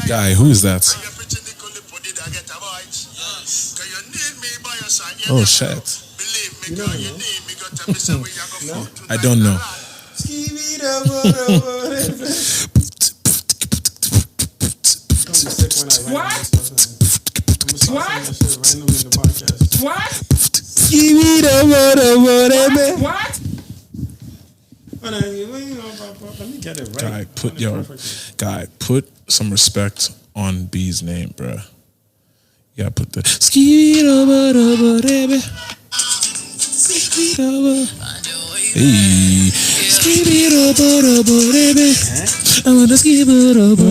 Guy, who is that? Oh shit. I don't know. What? What? Let me get it right. Guy, put some respect on B's name, bruh. Yeah, put the hey. I wanna skip it over,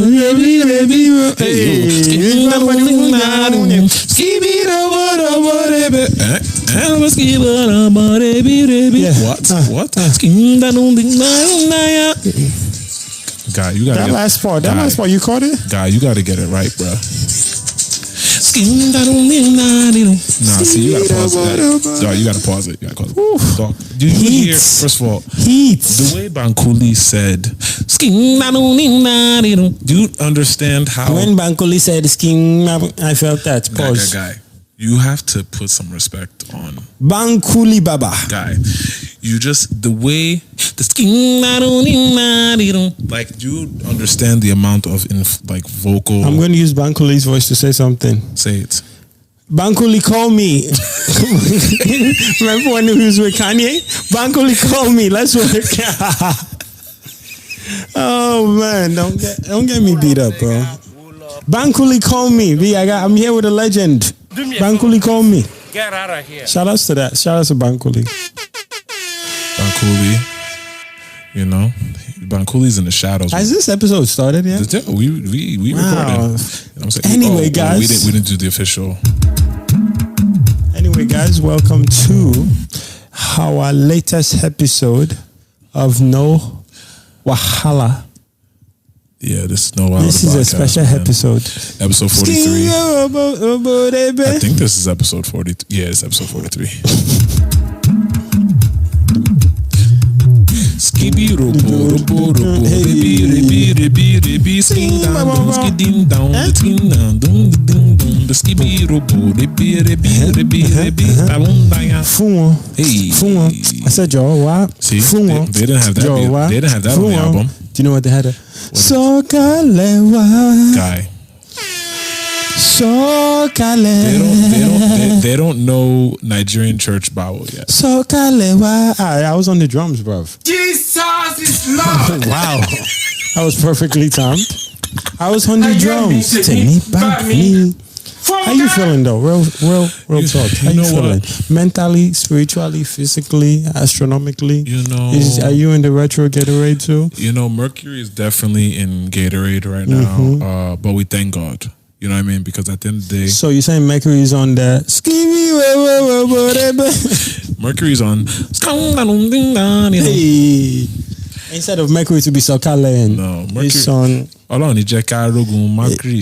What? Guy, you gotta that last part, you caught it? Guy, you gotta get it right, bro. Nah, see, you gotta pause it. Dog, you gotta pause it. Dog, do you hear? First of all, the way Bankuli said, do you understand how? When Bankuli said skin, I felt that. Pause. Guy, you have to put some respect on Bankuli Baba. Guy, you just the way the skin, like, do you understand the amount of vocal? I'm going to use Bankuli's voice to say something. Say it. Bankuli, call me. Remember when he was with Kanye? Bankuli, call me. Let's work. Oh man, don't get me beat up, bro. Bankuli, call me. I'm here with a legend. Bankuli, call me. Get out of here. Shout outs to that. Shout outs to Bankuli. Bankuli, you know, Bankuli's in the shadows. Has this episode started yet? Yeah, we recorded. You know what I'm saying? Anyway, guys, we didn't do the official. Anyway, guys, welcome to our latest episode of No Wahala. Yeah, this is No Wahala. This is a special episode. Episode 43. I think this is episode 40. Yeah, it's episode 43. Skibi robo robo robo ribi skin down skidding down skin down the skibi robo ribi Fumo. I said, Joe, what? See, they didn't have that. They didn't have that on the album. Do you know what they had? Sokalewa. Guy. Sokale. They don't know Nigerian church BAWO yet. Sokalewa. I was on the drums, bruv. Jesus is Lord. Wow. That was perfectly timed. I was on the drums. Take me back, me. How you feeling though? Real talk. How you feeling? What? Mentally, spiritually, physically, astronomically? You know, are you in the retro Gatorade too? You know, Mercury is definitely in Gatorade right now. But we thank God. You know what I mean? Because at the end of the day... So you're saying Mercury's on the... Mercury's on... Hey. Instead of Mercury to be Sokale. No, Mercury... It's on... Mercury,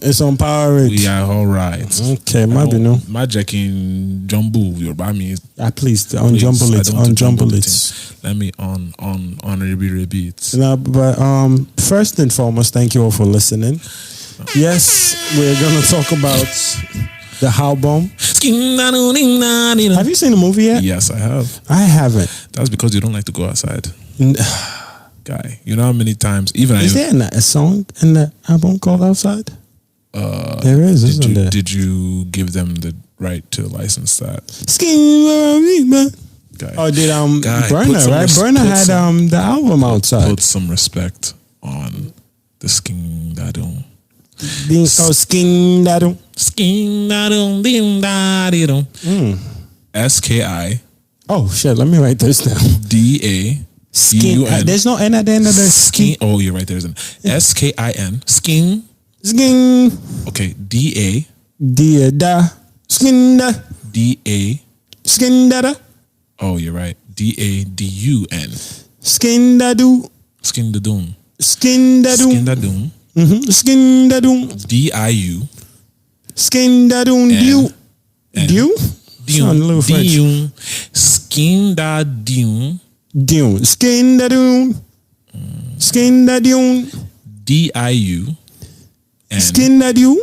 it's on Power Rate. We are all right. Okay, maybe no. My jacking Jumbo, your bami. Please, on Jumble it. On Jumble it. Let me on repeat. No, but first and foremost, thank you all for listening. Yes, we're gonna talk about the album. Have you seen the movie yet? Yes, I have. I haven't. That's because you don't like to go outside. Guy, you know how many times is there a song in the album called Outside? There is, isn't there? Did you give them the right to license that? Guy. Oh, did Burner, right? Burner had the album Outside. Put some respect on the Skin Dadum. Skin Dadum. Skin Dadum Dim Dadum. SKI. Oh shit, let me write this down. DA. Skin. There's no N at the end of the skin. Oh, you're right. There's an SKIN. Skin. Skin. Okay. DA. Da. Skin da. DA. Skin da. Oh, you're right. DADUN. Skin da do. Skin da doom. Skin da doom. Skin da doom. Skin da doom. DIU. Skin da doom. Dew. Dew. Dew. Skin da doom. Dune. Skin da dune. Skin da dune. DIU. And Skin da dune.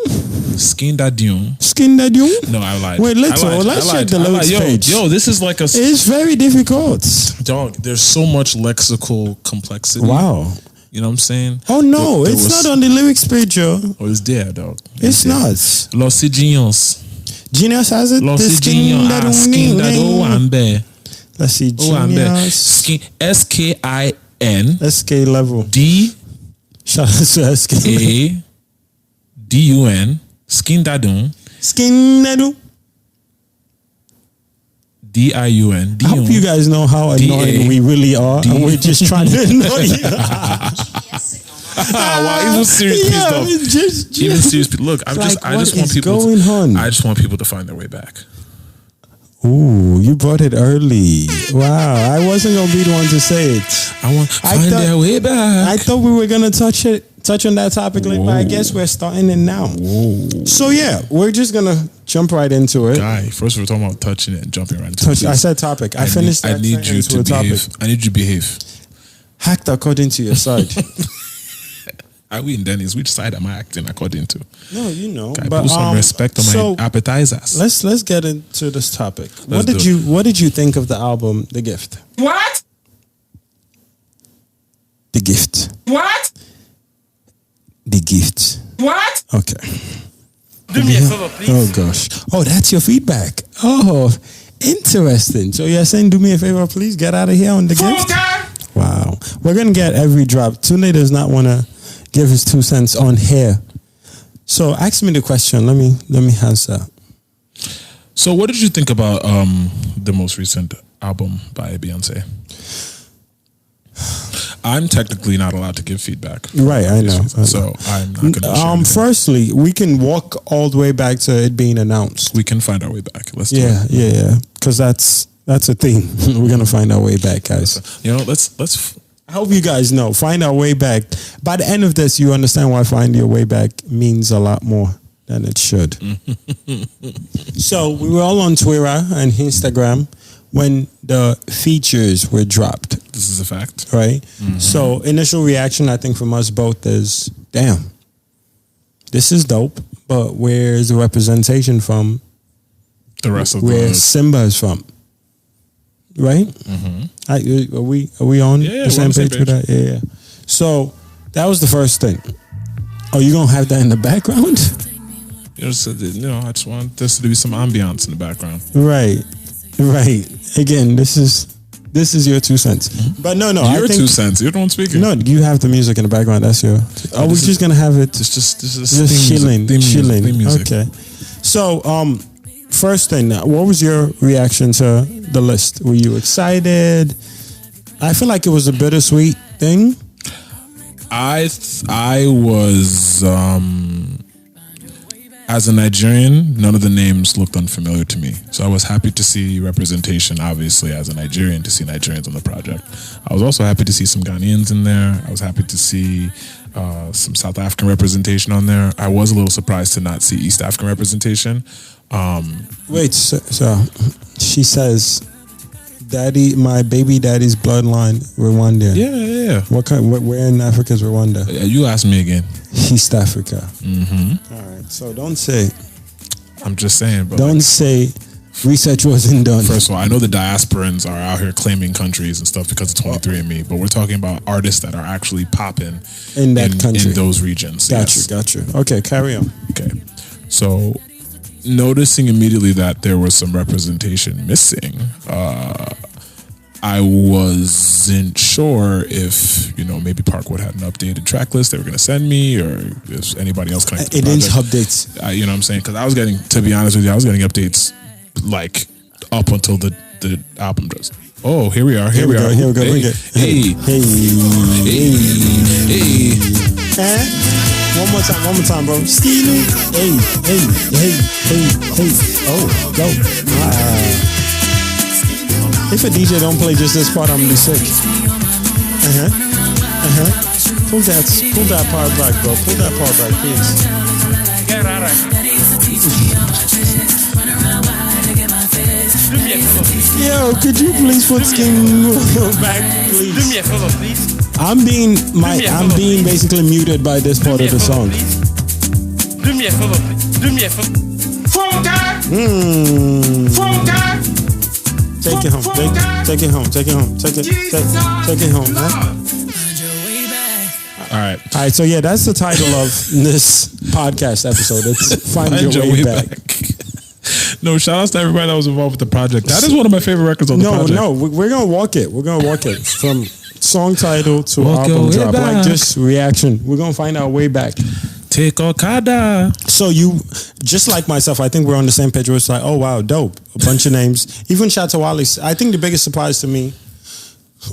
Skin da dune. Skin da dune. No, I lied. Wait, let's I lied. check the lyrics page. Yo, this is like a It's very difficult. dog. There's so much lexical complexity. Wow. You know what I'm saying? Oh no, There it's was- not on the lyrics page, yo. Oh, it's there, dog. It's there. not. Los Genius. Genius has it. Los The Genius. Skin da do ambe. Let's see. Oh, ambe. Genius. Skin SKIN SK level. DADUN. Shout out to SK. Skin da dun. Skin da dune. DIUN. I hope you guys know how annoying we really are, and we're just trying to annoy you. Wow, even serious Yeah, people. Even serious people. Look, I just what want is people. going on? I just want people to find their way back. Ooh, you brought it early. Wow, I wasn't gonna be the one to say it. I want I find thought- their way back. I thought we were gonna touch on that topic later, but I guess we're starting it now. Whoa. So yeah, we're just gonna jump right into it. Guy, first we're talking about touching it and jumping right into Touch. it. I said topic. I finished. I need you to behave. I need you to behave. Hacked according to your side. Are we in Denny's? Which side am I acting according to? No, you know. Guy, but put some respect on so my appetizers. let's get into this topic. Let's do it. What did you think of the album The Gift? What? The Gift. What? The Gift. What? Okay. Do me a favor, please. Oh gosh. Oh, that's your feedback. Oh, interesting. So you're saying, do me a favor, please get out of here on The Gift. Okay. Wow. We're gonna get every drop. Tunde does not want to give his 2 cents on here. So ask me the question. Let me answer. So, what did you think about the most recent album by Beyonce? I'm technically not allowed to give feedback. Right, I know. So I'm not going to share anything. Firstly, we can walk all the way back to it being announced. We can find our way back. Let's do Yeah, it. yeah. Because that's a thing. We're gonna find our way back, guys. You know, let's. I hope you guys know. Find our way back. By the end of this, you understand why find your way back means a lot more than it should. So we were all on Twitter and Instagram when the features were dropped, This is a fact. right? So initial reaction, I think, from us both is, damn, this is dope, but where's the representation from The rest of where the. Simba is from? Right? Are we on Yeah, the we're on same page with that? Yeah. So that was the first thing. Oh, you gonna have that in the background? I just want this to be some ambiance in the background. Right. Again, this is your 2 cents. But no, Your I think 2 cents. You're the one speaking. no, you have the music in the background. That's your. Are we this just gonna have it? This is Just chilling. Theme music. Okay. So, first thing, what was your reaction to the list? Were you excited? I feel like it was a bittersweet thing. I was as a Nigerian, none of the names looked unfamiliar to me. So I was happy to see representation, obviously, as a Nigerian, to see Nigerians on the project. I was also happy to see some Ghanaians in there. I was happy to see some South African representation on there. I was a little surprised to not see East African representation. Wait, so she says, "Daddy, my baby daddy's bloodline Rwandan." Yeah. What kind? Where in Africa is Rwanda? You asked me again. East Africa. All right. So don't say. I'm just saying. But Don't say research wasn't done. first of all, I know the diasporans are out here claiming countries and stuff because of 23andMe, but we're talking about artists that are actually popping In that country. in those regions. Got you. Okay, carry on. Okay. So noticing immediately that there was some representation missing, I wasn't sure if, maybe Parkwood had an updated track list they were going to send me, or if anybody else connected to It the didn't project. updates. You know what I'm saying? Because I was getting, to be honest with you, I was getting updates like up until the album does. Oh, here we are. Here we are. Here we go. Hey, Bring it. hey, hey. One more time, bro. Stealing. Hey. Oh, go. If a DJ don't play just this part, I'm gonna be sick. Pull that part back, bro. Pull that part back, please. Get out of here. Do me a favor. favor, please. Yo, could you please put Skin back, please? Do me a favor, please. I'm being basically muted by this part of the song. Do me a favor, please. Do me a favor. Phone guy. Phone guy. Take it home. Take it home. Take it home. Take it home, man. All right. So yeah, that's the title of this podcast episode. It's Find Your Way Back. No, shout outs to everybody that was involved with the project. That is one of my favorite records on the project. No, we're gonna walk it. We're gonna walk it from song title to album drop. Back. Like just reaction. We're gonna find our way back. Take Okada. So you, just like myself, I think we're on the same page. Where it's like, oh wow, dope. A bunch of names. Even Shatawale. I think the biggest surprise to me.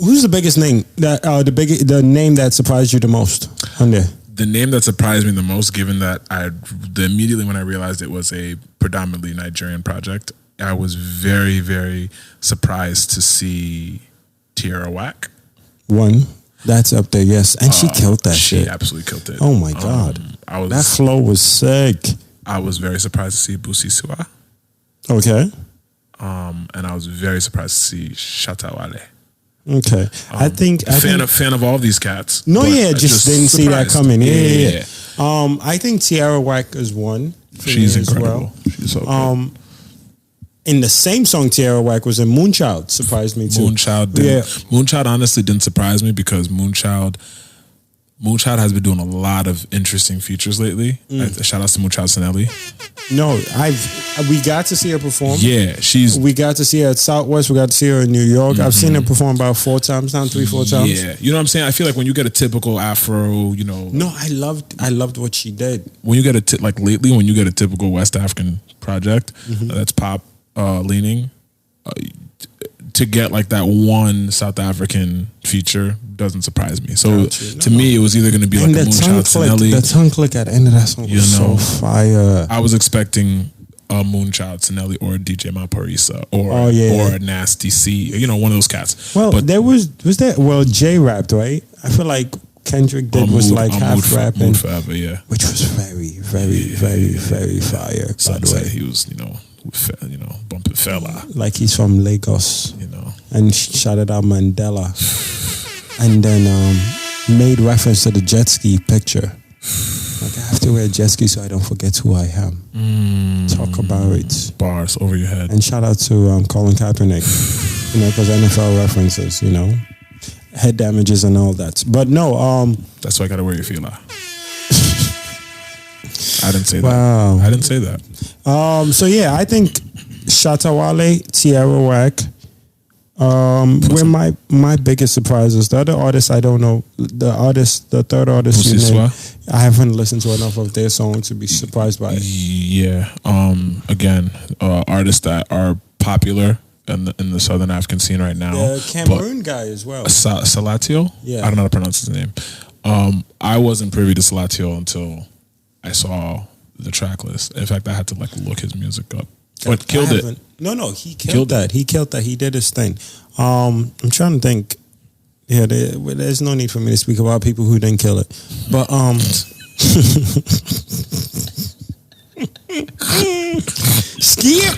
Who's the biggest name the name that surprised you the most on there? The name that surprised me the most, given that immediately when I realized it was a predominantly Nigerian project, I was very, very surprised to see Tierra Whack. One, that's up there, yes, and she killed that shit. She absolutely killed it. Oh my god, that flow was sick. I was very surprised to see Busi Sua. Okay. And I was very surprised to see Shatawale. Okay, I think fan of all of these cats. No, yeah, just didn't see that coming. Yeah. I think Tierra Whack is one. She's incredible. She's so good. In the same song, Tierra Whack was in Moonchild. Surprised me too. Moonchild honestly didn't surprise me because Moonchild has been doing a lot of interesting features lately. Shout out to Moonchild Sinelli. No, we got to see her perform. Yeah, we got to see her at Southwest. We got to see her in New York. I've seen her perform about 4 times now, 3-4 times. Yeah, you know what I'm saying. I feel like when you get a typical Afro, you know. No, I loved what she did. When you get lately, when you get a typical West African project that's pop leaning, to get like that one South African feature doesn't surprise me. So to me, it was either going to be like a Moonchild Sinelli. The tongue click at the end of that song was so fire. I was expecting a Moonchild Sinelli or a DJ Maparisa or a Nasty C. You know, one of those cats. Well, but Jay rapped, right? I feel like Kendrick did like half rapping. Mood Forever, yeah. Which was very, very, very, very fire. By the way, he was, bumping fella. Like he's from Lagos. And shouted out Mandela. And then made reference to the jet ski picture. Like I have to wear a jet ski so I don't forget who I am. Talk about it. Bars over your head. And shout out to Colin Kaepernick. Because NFL references, head damages and all that. But no, that's why I gotta wear your fila. I didn't say wow. that. I didn't say that. So yeah, I think Shatawale, Tierra Whack, were my biggest surprises. The other artists, I don't know. The third artist you named, I haven't listened to enough of their song to be surprised by it. Yeah. Again, artists that are popular in the Southern African scene right now. The Cameroon guy as well. Salatio? Yeah. I don't know how to pronounce his name. I wasn't privy to Salatio until I saw the track list. In fact, I had to look his music up. But killed it. No, he killed that. He killed that. He did his thing. I'm trying to think. Yeah, there's no need for me to speak about people who didn't kill it. But Skip.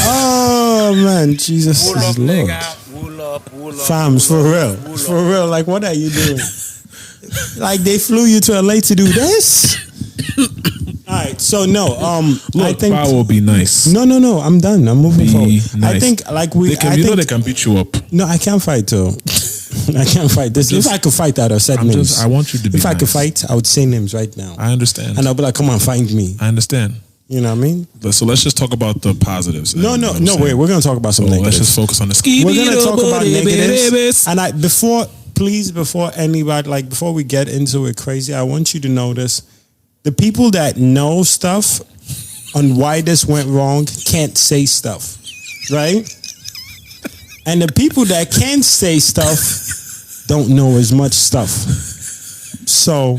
Oh man, Jesus is Lord. Fams, for real. Like, what are you doing? Like they flew you to LA to do this? All right, so no. Look, I think BAWO will be nice. No. I'm done. I'm moving forward. Nice. I think they can beat you up. No, I can't fight too. I can't fight this. If I could fight, I'd have said names. I want you to be. If I could fight, I would say names right now. I understand, and I'll be like, "Come on, find me." I understand. You know what I mean? So let's just talk about the positives. No, wait. We're gonna talk about some negatives. Let's just focus on the ski. We're gonna talk about negatives. And before we get into it crazy, I want you to notice the people that know stuff on why this went wrong can't say stuff, right? And the people that can say stuff don't know as much stuff. So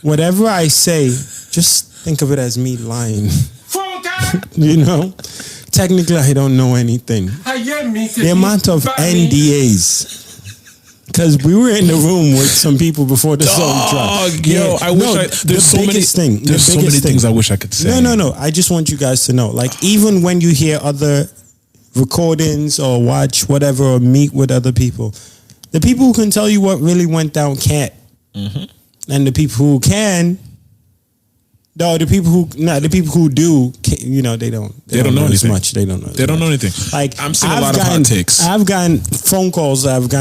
whatever I say, just think of it as me lying. Technically, I don't know anything. The amount of NDAs Because we were in the room with some people before the song dropped. Yo, I wish there's so many things I wish I could say. No. I just want you guys to know. Like, even when you hear other recordings or watch whatever or meet with other people, the people who can tell you what really went down can't. And the people who can, no, the people who do, you know, they don't know as much. They don't know. They don't know anything. Like, I'm seeing a lot of hot takes. I've gotten phone calls. I've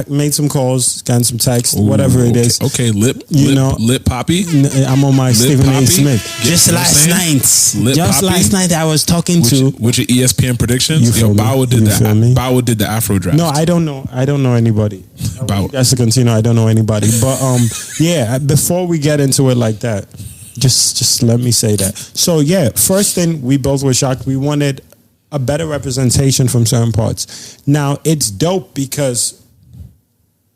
made some calls, gotten some texts, whatever it is. Okay, lip poppy. I'm on my Stephen A. Smith. Just last night, I was talking to which your ESPN predictions. Yo, BAWO did the Afro draft. No, I don't know anybody. BAWO. That's to continue. I don't know anybody. But yeah. Before we get into it like that. Just let me say that. So yeah, first thing, we both were shocked. We wanted a better representation from certain parts. Now, it's dope because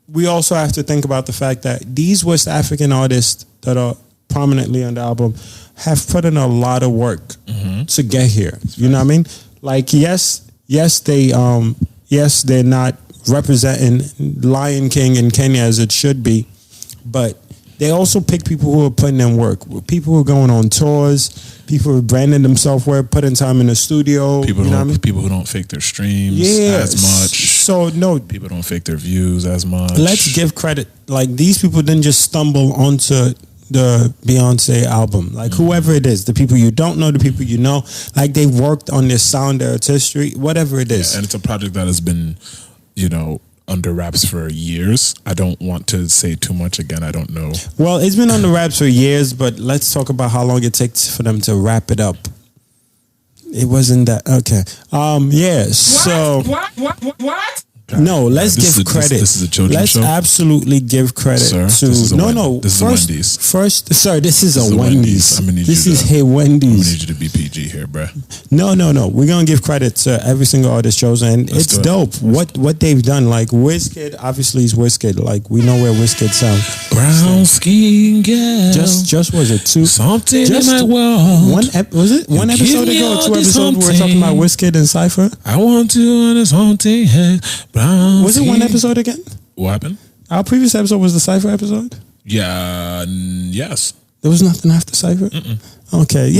we also have to think about the fact that these West African artists that are prominently on the album have put in a lot of work to get here. You know what I mean? Like, yes, they're not representing Lion King in Kenya as it should be, but they also pick people who are putting in work. People who are going on tours, people who are branding themselves, putting time in the studio. People who don't fake their streams as much. So no, people don't fake their views as much. Let's give credit. Like, these people didn't just stumble onto the Beyonce album. Like, whoever it is, the people you don't know, the people you know, like, they worked on their sound, their artistry, whatever it is. Yeah, and it's a project that has been, under wraps for years. I don't want to say too much again. I don't know. Well, it's been under wraps for years, but let's talk about how long it takes for them to wrap it up. It wasn't that okay. Yeah. So What? No, let's give credit. This is a children's show. Let's absolutely give credit to This is a Wendy's. This is a Wendy's. I'm gonna need this you is to, Hey Wendy's. I'm gonna need you to be PG here, bruh. No. We're gonna give credit to every single artist chosen, and it's dope. What they've done. Like, Wizkid, obviously is Wizkid. Like, we know where Wizkid sound. Brown skin girl. Just was it two? Something in my world. One episode ago, or 2 episodes, we were talking about Wizkid and Cypher. I want to on something. Was it one episode again? What happened? Our previous episode was the Cypher episode? Yeah, yes. There was nothing after Cypher? Okay,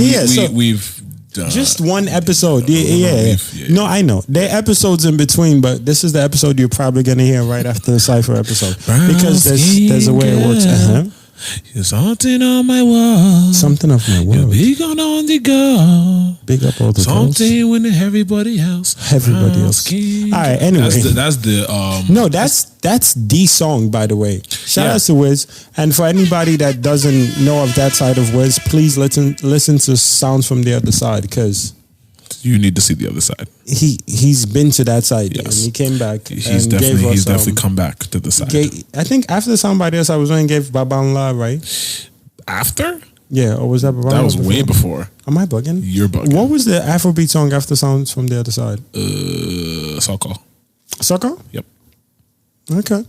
We've done just one episode. Yeah. No, I know. There are episodes in between, but this is the episode you're probably going to hear right after the Cypher episode. Because there's a way it works. You're something on my world. Something of my world. You're big on the go. Big up all the something when everybody else. Everybody else. All right. Anyway, that's the song, by the way. Shout out to Wiz. And for anybody that doesn't know of that side of Wiz, please listen to Sounds from the Other Side, because you need to see the other side. He's been to that side, yes. and he came back. He's definitely come back to the side. I think after the Sound by the Other Side was when he gave Babanla, right? After? Yeah, or was that Babanla? That was way before. Am I bugging? You're bugging. What was the Afrobeat song after Sounds from the Other Side? Soko? Yep. Okay.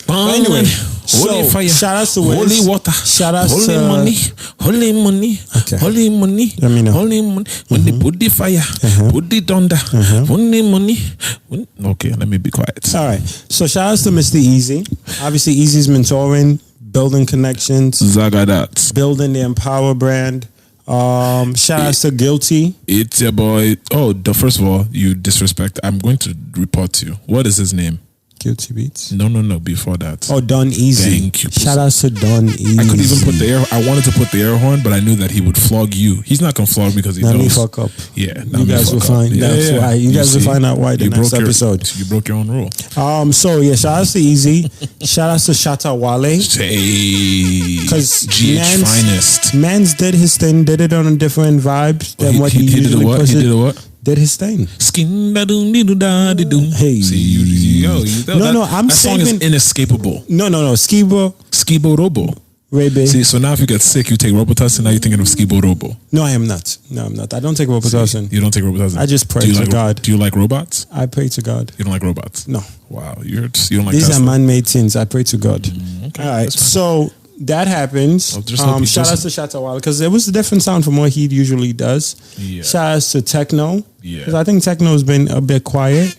But anyway, holy fire, shout out to Wiz. Holy water, shout out holy to holy money, okay. Holy money, let me know. Holy money. When they put the fire, put the thunder, holy money. Okay, let me be quiet. All right. So shout out to Mr. Easy. Obviously, Easy's been touring, building connections, Zagadat, building the Empower brand. Shout out to Guilty. It's your boy. Oh, first of all, you disrespect. I'm going to report to you. What is his name? Guilty Beats? No. Before that. Oh, Don Easy. Thank you. Shout out to Don Easy. I could even put I wanted to put the air horn, but I knew that he would flog you. He's not gonna flog me because he knows. Let me fuck up. Yeah, you guys will find. That's why. You guys will find out why the next episode. You broke your own rule. So yeah, shout out to Easy. Shout out to Shatta Wale. Because GH finest. Mans did his thing. Did it on a different vibe than what he usually puts it. He did a what? Did his thing. Skin da doom di do da di doom. Hey, I'm that song is inescapable. No. Skibo Robo. Rebe. See, so now if you get sick, you take Robitussin. Now you're thinking of Skibo Robo. No, I am not. I don't take Robitussin. You don't take Robitussin. I just pray to God. Do you like robots? I pray to God. You don't like robots? No. Wow, you don't like. These Tesla. are man-made things. I pray to God. Okay, all right, so. That happens. Shout out to Shatta Wale, because it was a different sound from what he usually does. Yeah. Shout out to Techno. Yeah. Because I think Techno's been a bit quiet.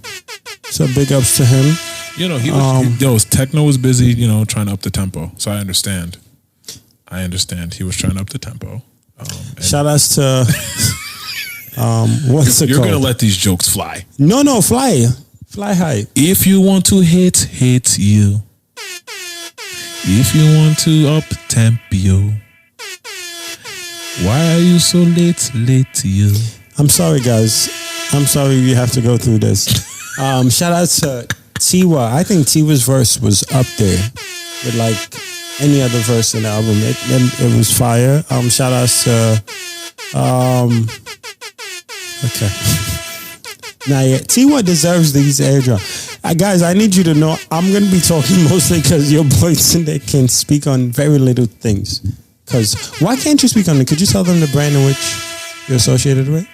So big ups to him. You know, techno was busy, you know, trying to up the tempo. So I understand. He was trying to up the tempo. Shout outs to what's it You're called? gonna let these jokes fly. No, fly high. If you want to hit you. If you want to up tempo. Why are you so late, you? I'm sorry, guys. I'm sorry we have to go through this. Shout out to Tiwa. I think Tiwa's verse was up there with like any other verse in the album. It was fire. Shout outs to okay. Now, yeah, Tiwa deserves these airdrop. Guys, I need you to know I'm going to be talking mostly because your boys in there can speak on very little things. Because why can't you speak on it? Could you tell them the brand in which you're associated with?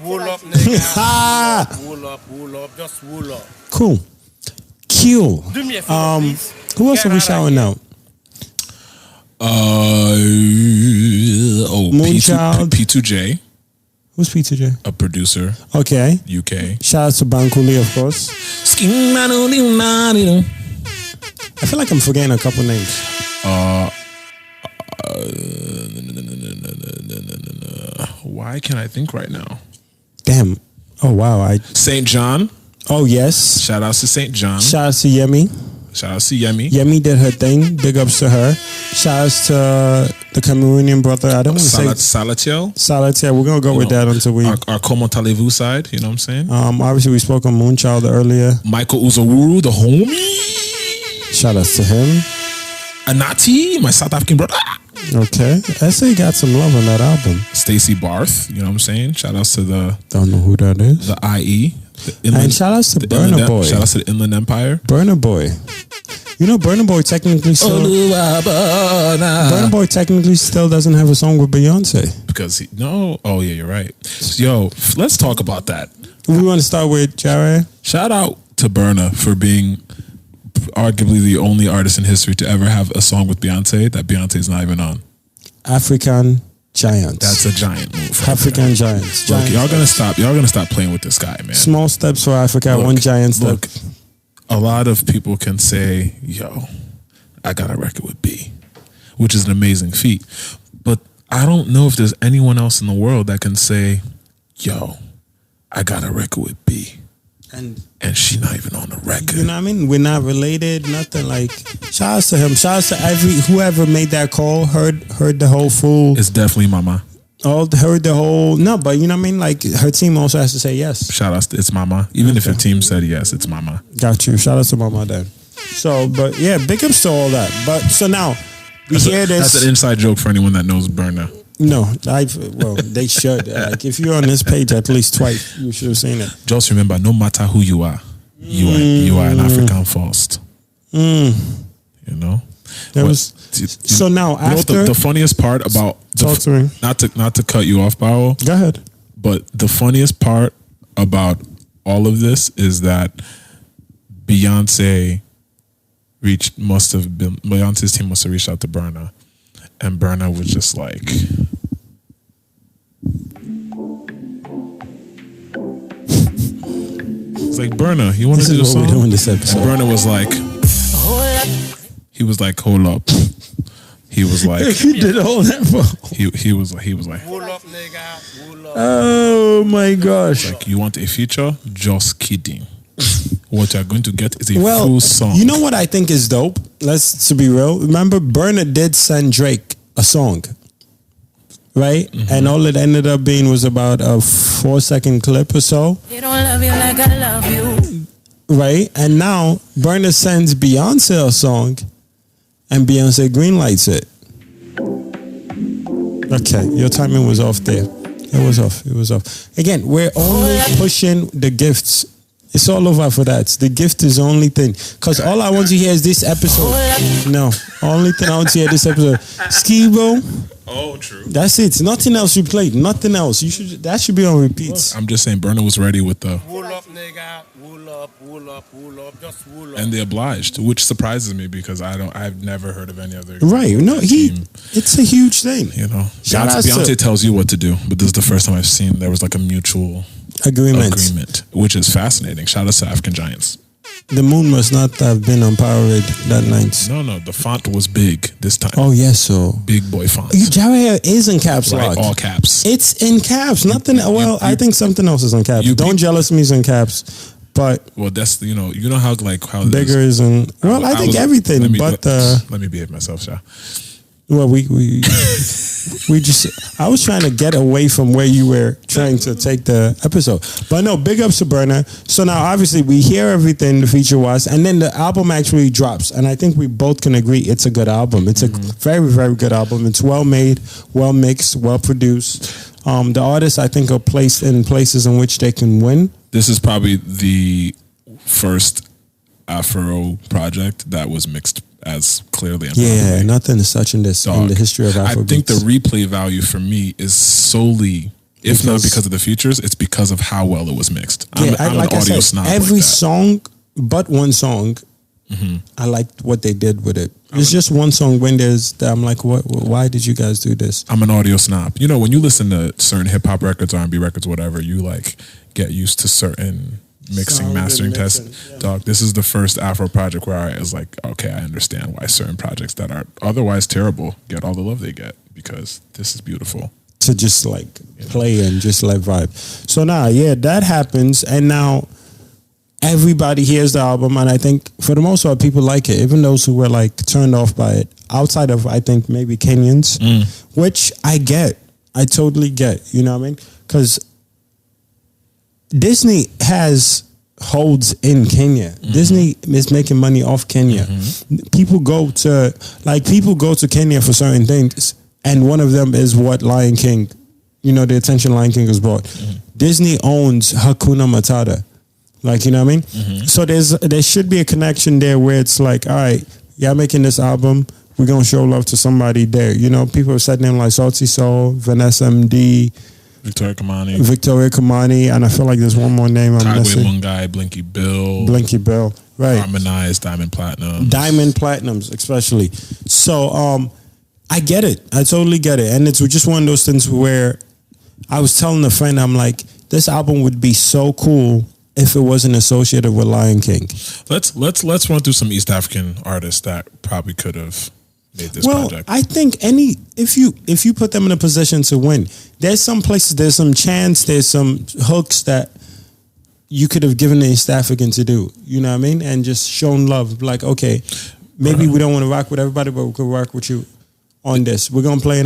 Wool up, nigga. Wool up, just wool up. Cool. Q. Do me a favor, please. Who else are we shouting out? Moonchild. P2J. Who's P2J? A producer. Okay. UK. Shout out to Bankuli, of course. I feel like I'm forgetting a couple names. Why can't I think right now? Damn. Oh, wow. St. John. Oh, yes. Shout outs to St. John. Shout out to Yemi. Shout outs to Yemi. Yemi did her thing. Big ups to her. Shout outs to the Cameroonian brother. I don't want to say Salatiel. Salatiel. We're going to go with that until we... Our Comment Allez-vous side, you know what I'm saying? Obviously, we spoke on Moonchild earlier. Michael Uzawuru, the homie. Shout outs to him. Anati, my South African brother. Okay. SA got some love on that album. Stacey Barth, you know what I'm saying? Shout outs to the... Don't know who that is. The IE. And shout outs to Burna Boy. Shout outs to the Inland Empire. Burna Boy. You know, Burna Boy technically still... Burna Boy technically still doesn't have a song with Beyonce. Because oh yeah, you're right. Yo, let's talk about that. We want to start with Jared. Shout out to Burna for being arguably the only artist in history to ever have a song with Beyonce that Beyonce's not even on. African Giants. That's a giant move. African Giants. Look, y'all gonna stop playing with this guy, man. Small steps for Africa, one giant step. Look, a lot of people can say, yo, I got a record with B, which is an amazing feat. But I don't know if there's anyone else in the world that can say, yo, I got a record with B. And she not even on the record. You know what I mean? We're not related, nothing. Like, shout outs to him. Shout outs to whoever made that call, heard the whole full. It's definitely Mama. Heard the whole, no, but you know what I mean? Like, her team also has to say yes. Shout outs to It's Mama. Even if her team said yes, it's Mama. Got you. Shout out to Mama then. So, but yeah, big ups to all that. But so now, we hear this. That's an inside joke for anyone that knows Burna. No, they should. Like, if you're on this page at least twice, you should have seen it. Just remember, no matter who you are, you are an African first. You know. So now after, you know the funniest part about talk to me. Not to cut you off, BAWO. Go ahead. But the funniest part about all of this is that Beyonce's team must have reached out to Burna. And Burna was just like, it's like, Burna, you want to do a song? This is what we're doing this episode. And Burna was like, he was like, hold up. He was like, if you did all that, bro. He was like, Wool up, nigga. Wool up. Oh my gosh. Like, you want a feature? Just kidding. What you're going to get is a Well, full song. you know what I think is dope? To be real, remember Burna did send Drake a song, right? Mm-hmm. And all it ended up being was about a 4-second clip or so. They don't love you like I love you. Right? And now Burna sends Beyonce a song and Beyonce greenlights it. Okay, your timing was off there. It was off. Again, we're only pushing the gifts. It's all over for that. The gift is the only thing. Because all I want to hear is this episode. No. Only thing I want to hear this episode. Skibo. Oh, true. That's it. Nothing else you played. Nothing else. That should be on repeats. I'm just saying Burna was ready with the Wool up, nigga. Wool up, just wool up. and they obliged, which surprises me because I've never heard of any other. Right. No, team. It's a huge thing. You know, Shout out Beyonce to- tells you what to do, but this is the first time I've seen there was like a mutual Agreement. which is fascinating. Shout out to African Giants. The moon must not have been on Powerade that night. No, the font was big this time. Oh, yes, so. Big boy font. Jawhead is in caps Right, lock. all caps. It's in caps. Nothing. I think something else is in caps. Don't jealous me is in caps. But well, that's you know how bigger is in. Well, I think everything. Let me behave myself, Sha. Well, we just. I was trying to get away from where you were trying to take the episode, but no. Big ups to Burner. So now, obviously, we hear everything the feature was, and then the album actually drops, and I think we both can agree it's a good album. It's a very, very good album. It's well made, well mixed, well produced. The artists, I think, are placed in places in which they can win. This is probably the first Afro project that was mixed as clearly and properly. Nothing is such in this in the history of Afro. I think the replay value for me is solely, if not because of the features, it's because of how well it was mixed. I'm an audio snob. Every like song, but one song, I liked what they did with it. It's just one song when I'm like, what? Why did you guys do this? I'm an audio snob. You know, when you listen to certain hip hop records, R&B records, whatever, you like get used to certain mixing, mastering tests. Yeah. Dog, this is the first Afro project where I was like, okay, I understand why certain projects that are otherwise terrible get all the love they get, because this is beautiful. To just like play and just let vibe. So now, that happens, and now everybody hears the album, and I think for the most part people like it, even those who were like turned off by it, outside of I think maybe Kenyans, which I totally get, you know what I mean? Because Disney holds in Kenya. Disney is making money off Kenya. People go to Kenya for certain things, and one of them is what Lion King, the attention Lion King has brought. Disney owns Hakuna Matata. Like, you know what I mean? So there should be a connection there where it's like, all right, y'all making this album, we're gonna show love to somebody there. People have said names like Salty Soul, Vanessa MD, Victoria Kamani, and I feel like there's one more name I'm missing. Mungai, Blinky Bill, right? Harmonized, Diamond Platinums, especially. So I get it. I totally get it, and it's just one of those things where I was telling a friend, I'm like, this album would be so cool if it wasn't associated with Lion King. Let's run through some East African artists that probably could have made this project. I think if you put them in a position to win, there's some places, there's some chance, there's some hooks that you could have given the East African to do. You know what I mean? And just shown love. Like, okay, maybe we don't want to rock with everybody, but we could rock with you on this. We're gonna play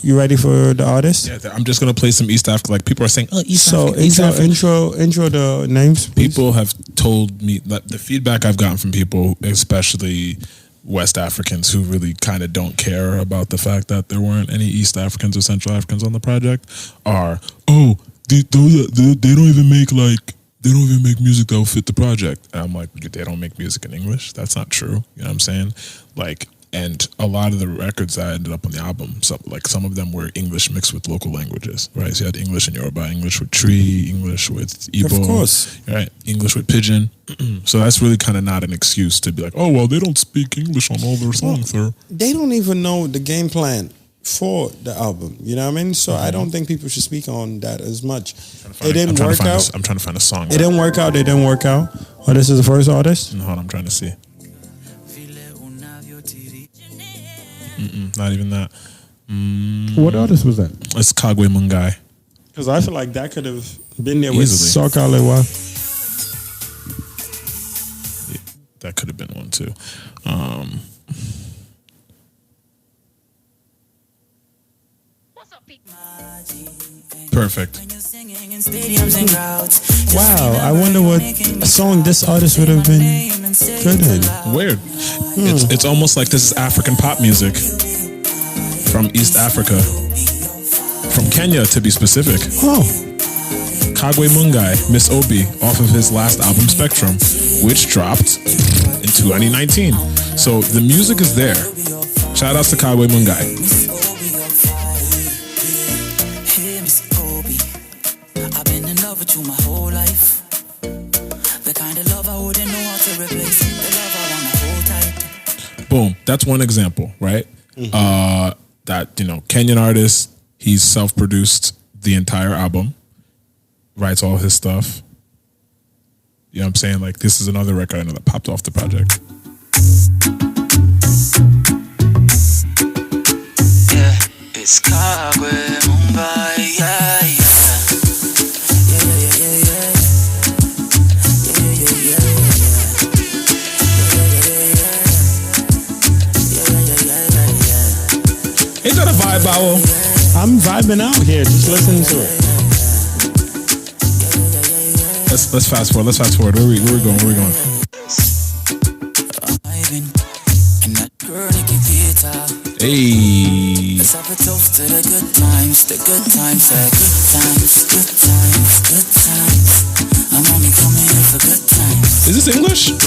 you ready for the artist? Yeah, I'm just gonna play some East Africa. Like, people are saying, East Africa. Intro the names, please. People have told me that the feedback I've gotten from people, especially West Africans, who really kind of don't care about the fact that there weren't any East Africans or Central Africans on the project, are they don't even make music that will fit the project. And I'm like, they don't make music in English? That's not true. You know what I'm saying? Like, and a lot of the records that ended up on the album, some of them were English mixed with local languages, right? So you had English and Yoruba, English with Tree, English with Igbo, of course, right? English with Pidgin. So that's really kind of not an excuse to be like, oh, well, they don't speak English on all their songs, sir. They don't even know the game plan for the album. You know what I mean? So I don't think people should speak on that as much. It didn't work out. I'm trying to find a song. It didn't work out. Oh, this is the first artist? Hold on, I'm trying to see. Not even that. What artist was that? It's Kagwe Mungai. Because I feel like that could have been there Easily. with Sokalewa. Yeah, that could have been one too. Perfect. Wow, I wonder what song this artist would have been good in. Weird. It's almost like this is African pop music from East Africa, from Kenya to be specific. Oh, Kagwe Mungai, Miss Obi, off of his last album Spectrum, which dropped in 2019. So the music is there. Shout outs to Kagwe Mungai. Boom. That's one example, right? That, Kenyan artist, he's self-produced the entire album, writes all his stuff. You know what I'm saying? Like, this is another record I know that popped off the project. Yeah, it's Kagwe, Mumbai, yeah, yeah. Ain't that a vibe, BAWO? I'm vibing out here, just listening to it. Let's fast forward. Where we going? Hey. Let's have a toast to the good times, the good times, good times. I'm only coming here for good times. Is this English? And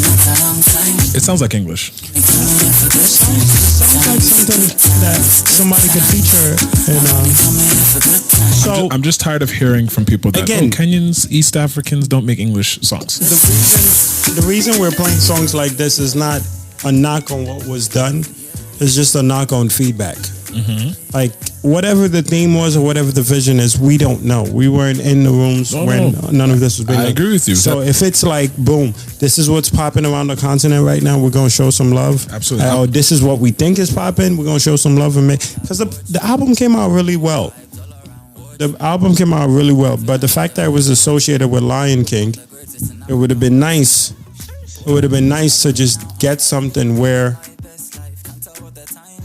that's a long time. It sounds like English. Coming here for good times. Sounds like something that somebody could feature in Coming here for good times. so I'm just tired of hearing from people that Again- Kenyans, East Africans don't make English songs. the reason we're playing songs like this is not a knock on what was done. It's just a knock on feedback. Like whatever the theme was or whatever the vision is, we don't know. We weren't in the rooms when none of this was being I done. agree with you. So if it's like, boom, this is what's popping around the continent right now, we're gonna show some love. Absolutely. Or this is what we think is popping, we're gonna show some love and make, because the album came out really well. The album came out really well, but the fact that it was associated with Lion King, it would have been nice. It would have been nice to just get something where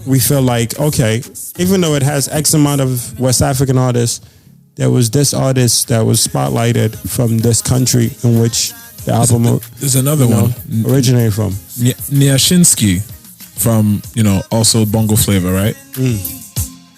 we feel like, okay, even though it has X amount of West African artists, there was this artist that was spotlighted from this country in which the album There's another one. originated from. Nyashinsky from, also Bongo Flavor, right?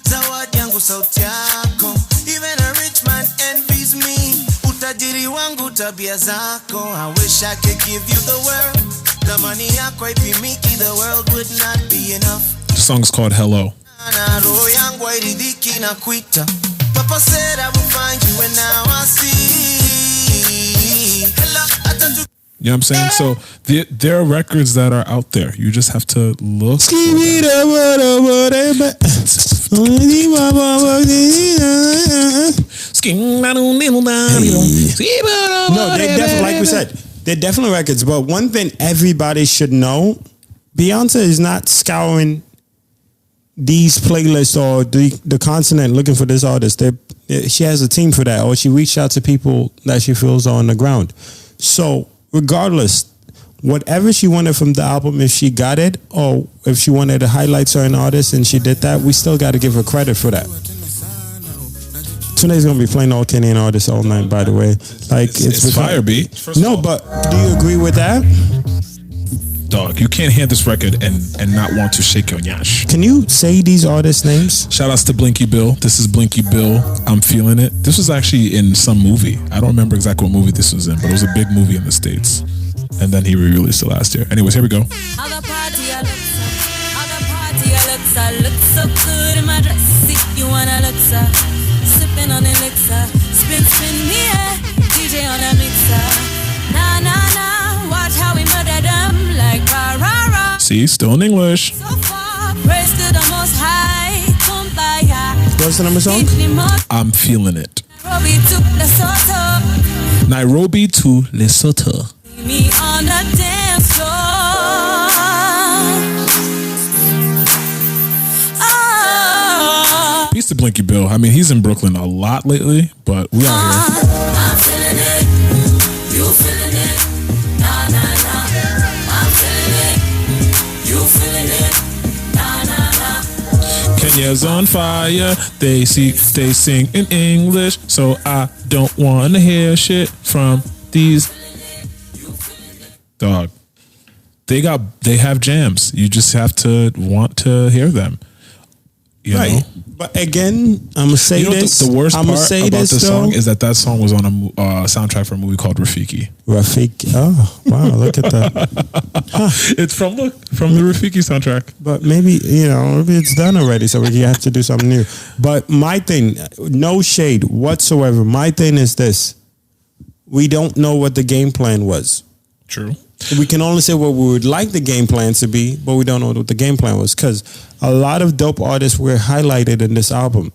Zawadi yangu sauti yako. Even a rich man envies me. Utajiri wangu tabia zako. I wish I could give you the world. The money yako ipimiki, the world would not be enough. The song's called Hello. Na roho yangu hairidhiki na kuita. Papa said I will find you and now I see. Hello, atatu. You know what I'm saying? So there are records that are out there. You just have to look. No, they definitely, like we said, they're definitely records. But one thing everybody should know, Beyonce is not scouring these playlists or the continent looking for this artist. She has a team for that, or she reached out to people that she feels are on the ground. So regardless, whatever she wanted from the album, if she got it, or if she wanted to highlight certain artists and she did that, we still got to give her credit for that. Today's gonna be playing all Kenyan artists all night, by the way. Like It's fire, B. No, but do you agree with that? Dog, you can't hear this record and not want to shake your nyash. Can you say these artists' names? Shout outs to Blinky Bill. This is Blinky Bill. I'm feeling it. This was actually in some movie. I don't remember exactly what movie this was in, but it was a big movie in the States. And then he re-released it last year. Anyways, here we go. Other party, I look so good in my dress. If you wanna look so, sipping on elixir, spin me, DJ on a mixer. Nah, nah, nah, watch how we murder them like rah, rah, rah. See, still in English. So far, praise to the most high, kumbaya. What's the name of the song? Deeply more, I'm feeling it. Robbie to Lesotho. Nairobi to Lesotho. Me on the dance floor. Oh, Peace to Blinky Bill. I mean, he's in Brooklyn a lot lately, but we out here. I'm feeling it. You feeling it. Nah, nah, nah. I'm feeling it. You feeling it. Nah, nah, nah. Kenya's on fire. They sing in English, so I don't want to hear shit from these. Dog, they have jams. You just have to want to hear them. You know? But again, I'm gonna say this. The worst I'm part gonna say about this this though. song is that song was on a soundtrack for a movie called Rafiki. Rafiki. Oh wow, look at that. It's from the Rafiki soundtrack. But maybe maybe it's done already, so we have to do something new. But my thing, no shade whatsoever. My thing is this: we don't know what the game plan was. True. We can only say what we would like the game plan to be, but we don't know what the game plan was, because a lot of dope artists were highlighted in this album.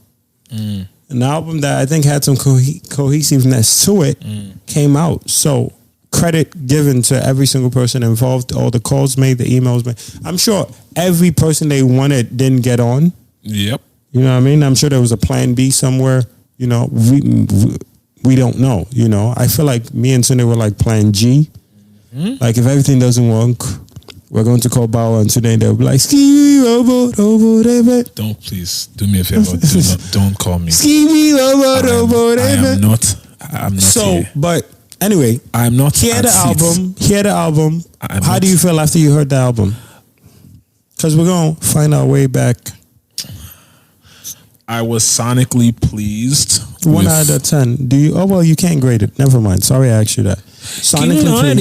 An album that I think had some cohesiveness to it came out. So credit given to every single person involved, all the calls made, the emails made. I'm sure every person they wanted didn't get on. Yep. You know what I mean? I'm sure there was a plan B somewhere. You know, we don't know. You know, I feel like me and Sunday were like plan G. Mm-hmm. Like if everything doesn't work, we're going to call BAWO, and today they'll be like, "Ski robot over there." Don't please do me a favor. Don't call me. Ski robot over there. I'm not. So, here. But anyway, I'm not. Hear the album. How not. do you feel after you heard the album? Because we're gonna find our way back. I was sonically pleased. 1 out of 10. Do you? Oh well, you can't grade it. Never mind. Sorry, I asked you that. Sonically pleased.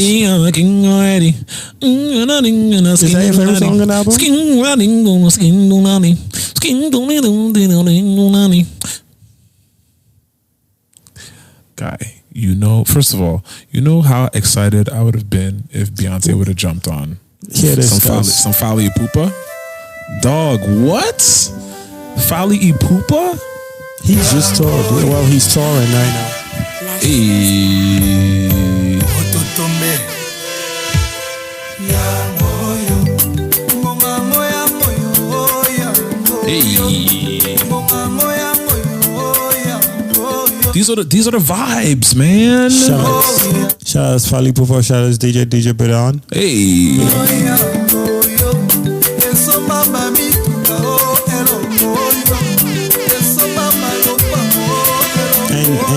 Is that your favorite song on the album? Guy, you know, first of all, you know how excited I would have been if Beyonce would have jumped on some Fali Ipupa? Dog, what? Fali Ipupa? He's just toured. Well, he's touring right now. Hey. These are the vibes, man. Shout out Fali Ipupa, shout out DJ Bedon. Hey.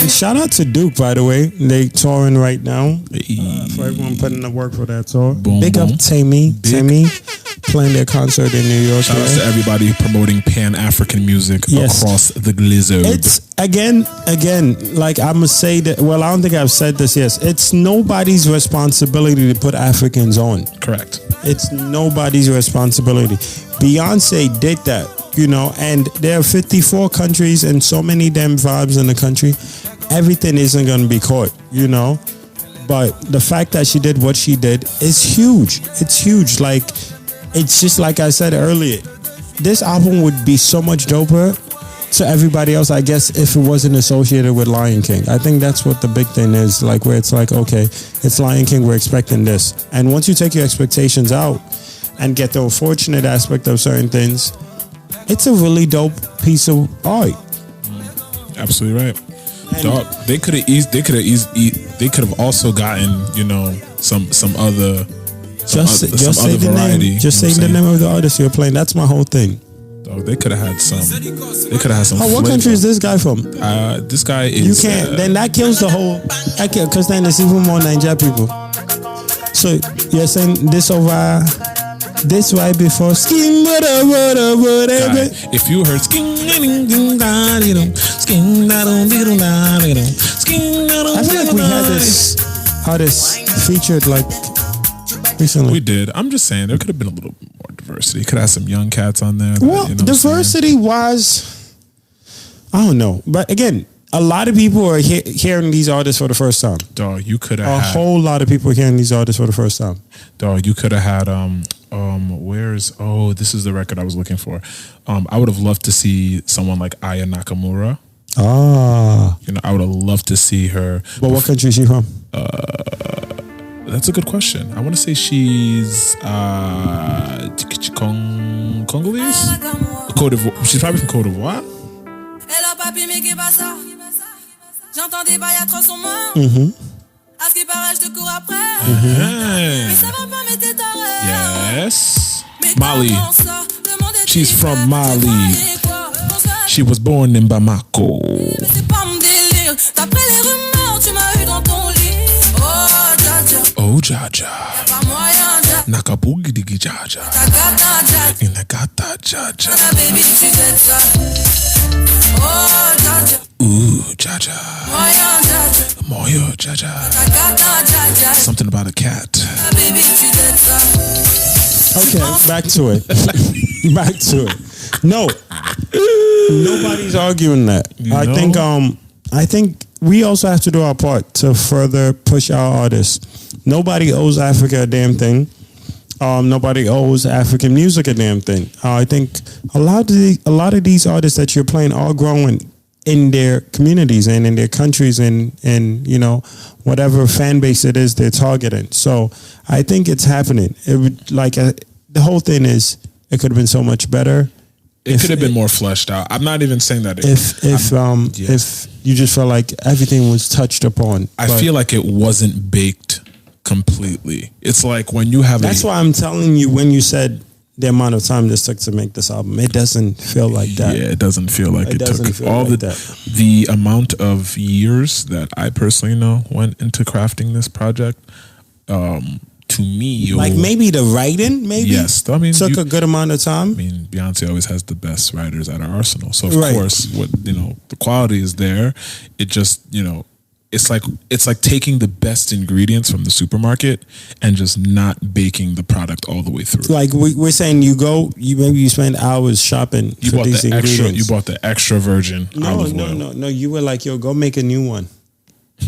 And shout out to Duke, by the way. They touring right now. For everyone putting the work for that tour. Big up Tammy playing their concert in New York. Shout out to everybody promoting Pan-African music across the globe. It's again, like I must say that. Well, I don't think I've said this. Yes, it's nobody's responsibility to put Africans on. Correct. It's nobody's responsibility. Beyonce did that, you know, and there are 54 countries and so many damn vibes in the country. Everything isn't going to be caught, you know. But the fact that she did what she did is huge. It's huge. Like, it's just like I said earlier. This album would be so much doper to everybody else, I guess, if it wasn't associated with Lion King. I think that's what the big thing is. Like, where it's like, okay, it's Lion King, we're expecting this. And once you take your expectations out and get the unfortunate aspect of certain things, it's a really dope piece of art. Absolutely right. Dog, they could have also gotten, you know, some other variety. Just say the name of the artist you're playing. That's my whole thing. Dog, they could have had some. Oh, what country is this guy from? This guy is. You can't. Then that kills the whole. Because then it's even more Niger people. So you're saying this over. This right before skin, if you heard skin, I feel like we had this artist featured like recently. We did. I'm just saying there could have been a little more diversity. Could have some young cats on there. Well, you know, diversity was, I don't know, but again, a lot of people are hearing these artists for the first time. Dog, you could have a whole lot of people hearing these artists for the first time. Dog, you could have had this is the record I was looking for. I would have loved to see someone like Aya Nakamura. Ah, you know, I would have loved to see her. But what country is she from? That's a good question. I want to say she's Congolese. She's probably from Côte d'Ivoire. J'entends des bails atroces sur moi. À ce qui paraît, je te cours après. Mais ça va pas, mais t'es taré. Yes. Mali. She's from Mali. She was born in Bamako. C'est pas mon délire. D'après les rumeurs, tu m'as eu dans ton lit. Oh, Jaja. Nakabugi digi Jaja. Inagata Jaja. Baby, tu t'aides ça. Oh, Jaja. Ooh, Jaja. Moyo Jaja. Something about a cat. Okay, back to it. Back to it. No, nobody's arguing that. I think we also have to do our part to further push our artists. Nobody owes Africa a damn thing. Nobody owes African music a damn thing. I think a lot of these artists that you're playing are growing in their communities and in their countries and you know, whatever fan base it is they're targeting. So I think it's happening. It would the whole thing is it could have been so much better. It could have been more fleshed out. I'm not even saying that. If you just felt like everything was touched upon. I feel like it wasn't baked completely. It's like when you have. That's why I'm telling you, when you said the amount of time this took to make this album, it doesn't feel like that. Yeah, it doesn't feel like it took all like the amount of years that I personally know went into crafting this project. To me, like maybe the writing, yes, I mean, took a good amount of time. I mean, Beyonce always has the best writers at our arsenal, so of course, the quality is there. It just, it's like taking the best ingredients from the supermarket and just not baking the product all the way through. Like we're saying, you spend hours shopping for these ingredients. You bought the extra virgin olive oil. No. You were like, yo, go make a new one.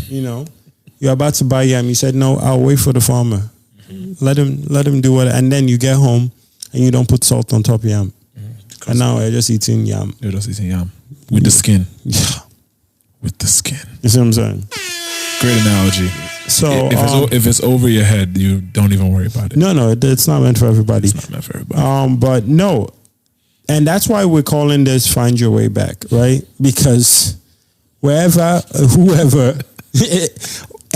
You're about to buy yam. You said, no, I'll wait for the farmer. Let him do it, and then you get home and you don't put salt on top of yam. And now you're just eating yam. You're just eating yam with the skin. Yeah, with the skin. You see what I'm saying? Great analogy. So if it's over your head, you don't even worry about it. No, it's not meant for everybody. It's not meant for everybody. But no, and that's why we're calling this "Find Your Way Back," right? Because whoever.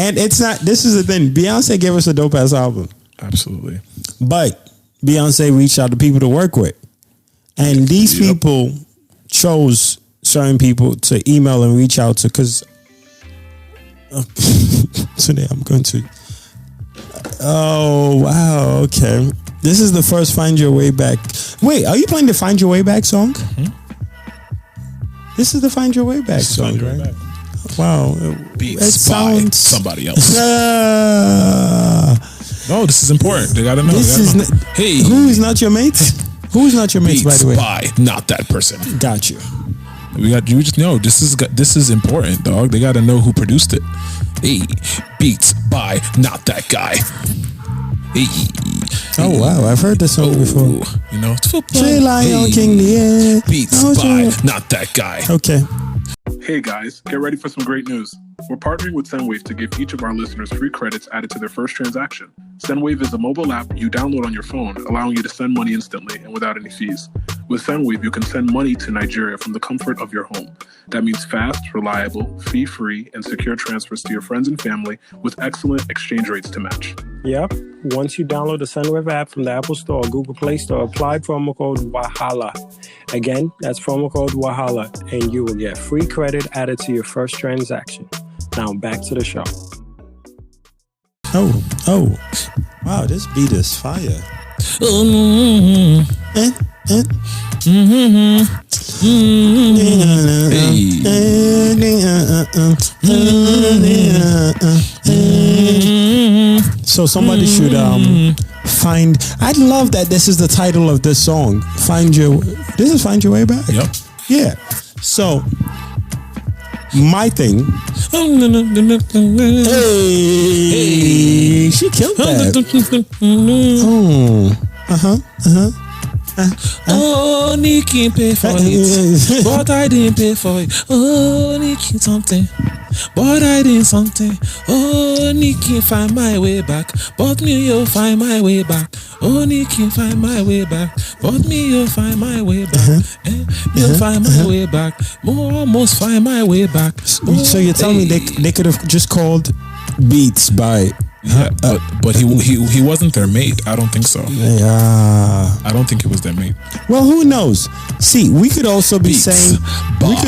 And it's not, this is the thing, Beyonce gave us a dope ass album. Absolutely. But Beyonce reached out to people to work with. And these people chose certain people to email and reach out to, because today I'm going to, oh wow, okay. This is the first Find Your Way Back. Wait, are you playing the Find Your Way Back song? Mm-hmm. This is the Find Your Way Back song, right? Back. Wow. Beats by somebody else. No, this is important. They gotta know. Hey, who is not your mates? Who is not your mates, by the way? By not that person. Got you. You just know this is important, dog. They gotta know who produced it. Hey, beats by not that guy. Hey. Oh wow, I've heard this song before. It's football. Hey, beats by not that guy. Okay. Hey guys, get ready for some great news. We're partnering with Sendwave to give each of our listeners free credits added to their first transaction. Sendwave is a mobile app you download on your phone, allowing you to send money instantly and without any fees. With Sendwave, you can send money to Nigeria from the comfort of your home. That means fast, reliable, fee-free, and secure transfers to your friends and family with excellent exchange rates to match. Yep. Once you download the Sendwave app from the Apple Store or Google Play Store, apply promo code Wahala. Again, that's promo code Wahala, and you will get free credit added to your first transaction. Now back to the show. Oh. Wow, this beat is fire. So somebody should find. I love that this is the title of this song. This is Find Your Way Back. Yep. Yeah. So my thing. Hey, she killed that. Oh, Nikki pay for it, but I didn't pay for it. Oh, Nikki something, but I did something. Oh, Nikki find my way back, but me you'll find my way back. Oh, Nikki find my way back, but me you'll find my way back. You'll find my way back, almost find my way back. So you're telling me they could have just called Beats by. Yeah, but he wasn't their mate. I don't think so. Yeah, I don't think it was their mate. Well, who knows? See, we could also be saying what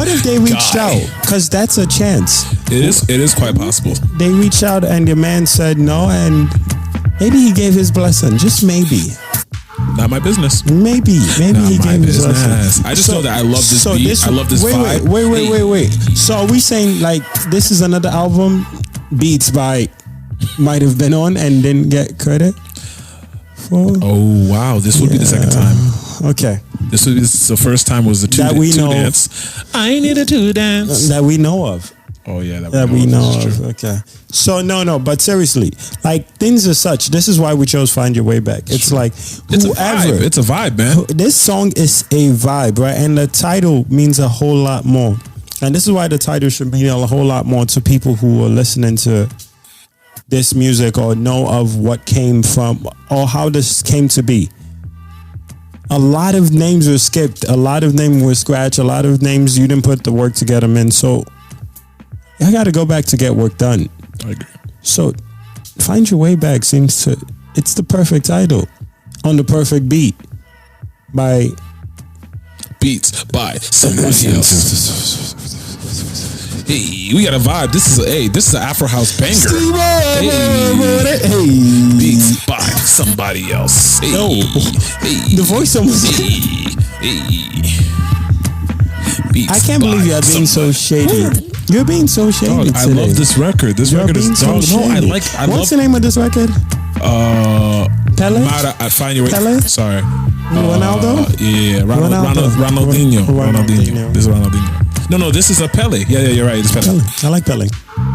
if they reached out? Because that's a chance. It is quite possible. They reached out and the man said no, and maybe he gave his blessing. Just maybe. Not my business. Maybe he gave his blessing. I just know that I love this beat. I love this vibe. Wait. So are we saying like this is another album? Beats by might have been on and didn't get credit for. Oh wow, this would be the second time. Okay, this is the first time was the two dance. I needed to dance that we know of. Oh yeah, that we know of. Okay. So no, but seriously, like things are such. This is why we chose "Find Your Way Back." It's like whoever. It's a vibe, man. This song is a vibe, right? And the title means a whole lot more. And this is why the title should mean a whole lot more to people who are listening to this music or know of what came from or how this came to be. A lot of names were skipped. A lot of names were scratched. A lot of names you didn't put the work to get them in. So I got to go back to get work done. I agree. So Find Your Way Back seems to, it's the perfect title on the perfect beat by Beats by somebody else. Hey, we got a vibe. This is an Afro house banger. Hey. Beats by somebody else. Hey. No. Hey. The voice almost. Beats I can't believe you're being so shady. You're being so shady Dog, I today. love this record. This record is dog. So No, I What's the name of this record? Pele? Pele? I Find Your Way. Pele? Sorry. Ronaldo? Yeah. Ronaldinho. Ronaldinho. This is Ronaldinho. No, this is a Pele. Yeah, you're right. It's Pele. Pele. I like Pele.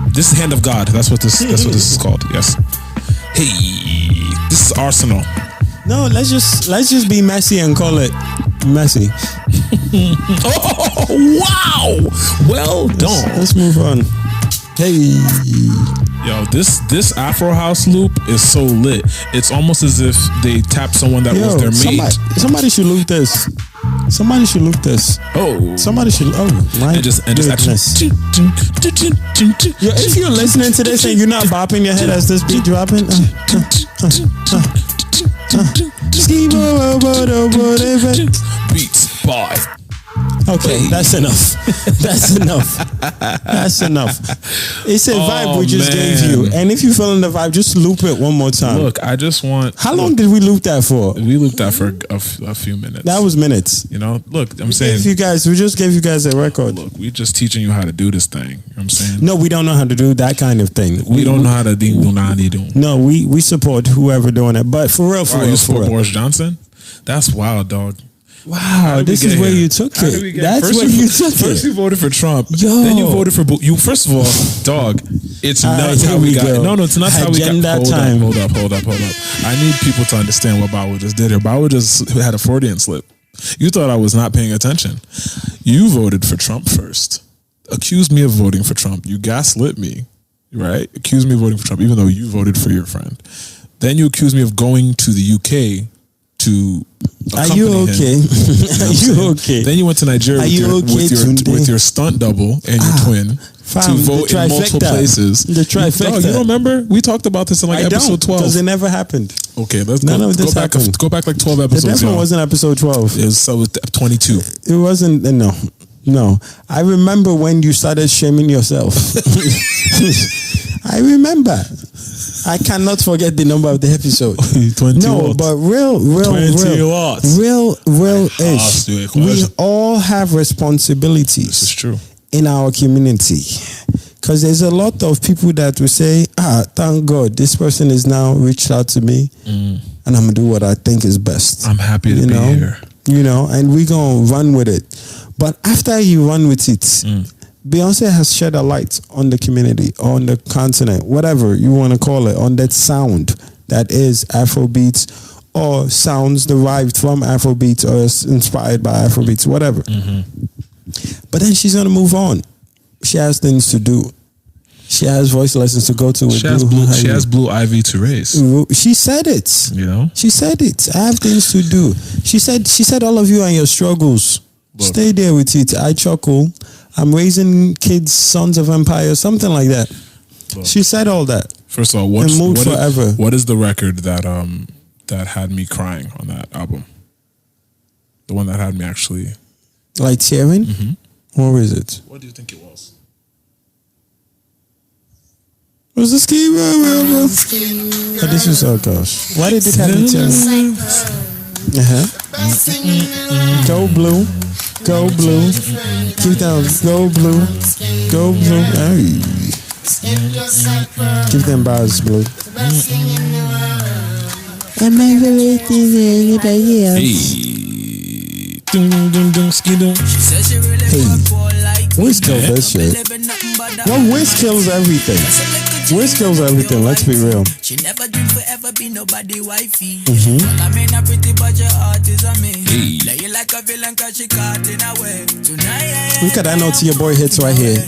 This is Hand of God. That's what this is called. Yes. Hey. This is Arsenal. No, let's just be messy and call it Messi. Oh, wow. Well done. Let's move on. Hey. Yo, this Afro house loop is so lit. It's almost as if they tapped someone that was their mate. Somebody should loop this. Somebody should loop this. Oh. Somebody should. Oh, my And just goodness. Yo, if you're listening to this and you're not bopping your head as this beat dropping, Beats by. okay, that's enough. That's enough. It's a vibe we just gave you, and if you're feeling the vibe, just loop it one more time. Look, I just want. How long did we loop that for? We looped that for a few minutes. That was minutes. You know, look, I'm saying. We just gave you guys a record. Look, we just teaching you how to do this thing. You know what I'm saying? No, we don't know how to do that kind of thing. We don't know how to do nani do. No, we support whoever doing it. But for real, You support Boris Johnson? That's wild, dog. Wow, this is where you took it. That's where you took it. First you voted for Trump. Yo. Then you voted for you. First of all, dog, it's nuts here how we we got. go. No, it's nuts how we got. Agenda time. Hold up. I need people to understand what BAWO just did here. BAWO just had a Freudian slip. You thought I was not paying attention. You voted for Trump first. Accused me of voting for Trump. You gaslit me, right? Accused me of voting for Trump, even though you voted for your friend. Then you accused me of going to the UK to Are you okay? Are you okay? Then you went to Nigeria with your stunt double and your twin to vote in multiple places. The trifecta. You don't remember? We talked about this in episode 12. Because it never happened. Okay, let's None of this happened. Go back like 12 episodes. It definitely wasn't episode 12. It was 22. It wasn't. No. I remember when you started shaming yourself. I remember. I cannot forget the number of the episode. 20 no, watts. but real ish. We all have responsibilities. This is true. In our community. Because there's a lot of people that will say, thank God, this person is now reached out to me and I'm going to do what I think is best. I'm happy to be here. You know, and we're going to run with it. But after you run with it, Beyonce has shed a light on the community, on the continent, whatever you want to call it, on that sound that is Afrobeats or sounds derived from Afrobeats or is inspired by Afrobeats, whatever. But then she's going to move on. She has things to do. She has voice lessons to go to. She has Blue Ivy to raise. She said it. You know? She said it. I have things to do. She said all of you and your struggles. Look. Stay there with it. I chuckle. I'm raising kids, sons of empire, something like that. Look. She said all that. First of all, what is the record that had me crying on that album? The one that had me actually like tearing? Or is it? What do you think it was? Was the ski? Oh, this is gosh. Why did it have me tearing? Go blue. Go blue. Keep down. Go blue. Go blue. Hey. Keep them bars blue. Am I really thinking anybody else? Hey. Where's that shit? Well, Wiz kills everything. Wiz kills everything, let's be real. She never dreamed forever be nobody wifey. I mean a pretty but your heart is on me. Lay you like a villain cause she caught in a way. Tonight Look at that note to your boy hits right here.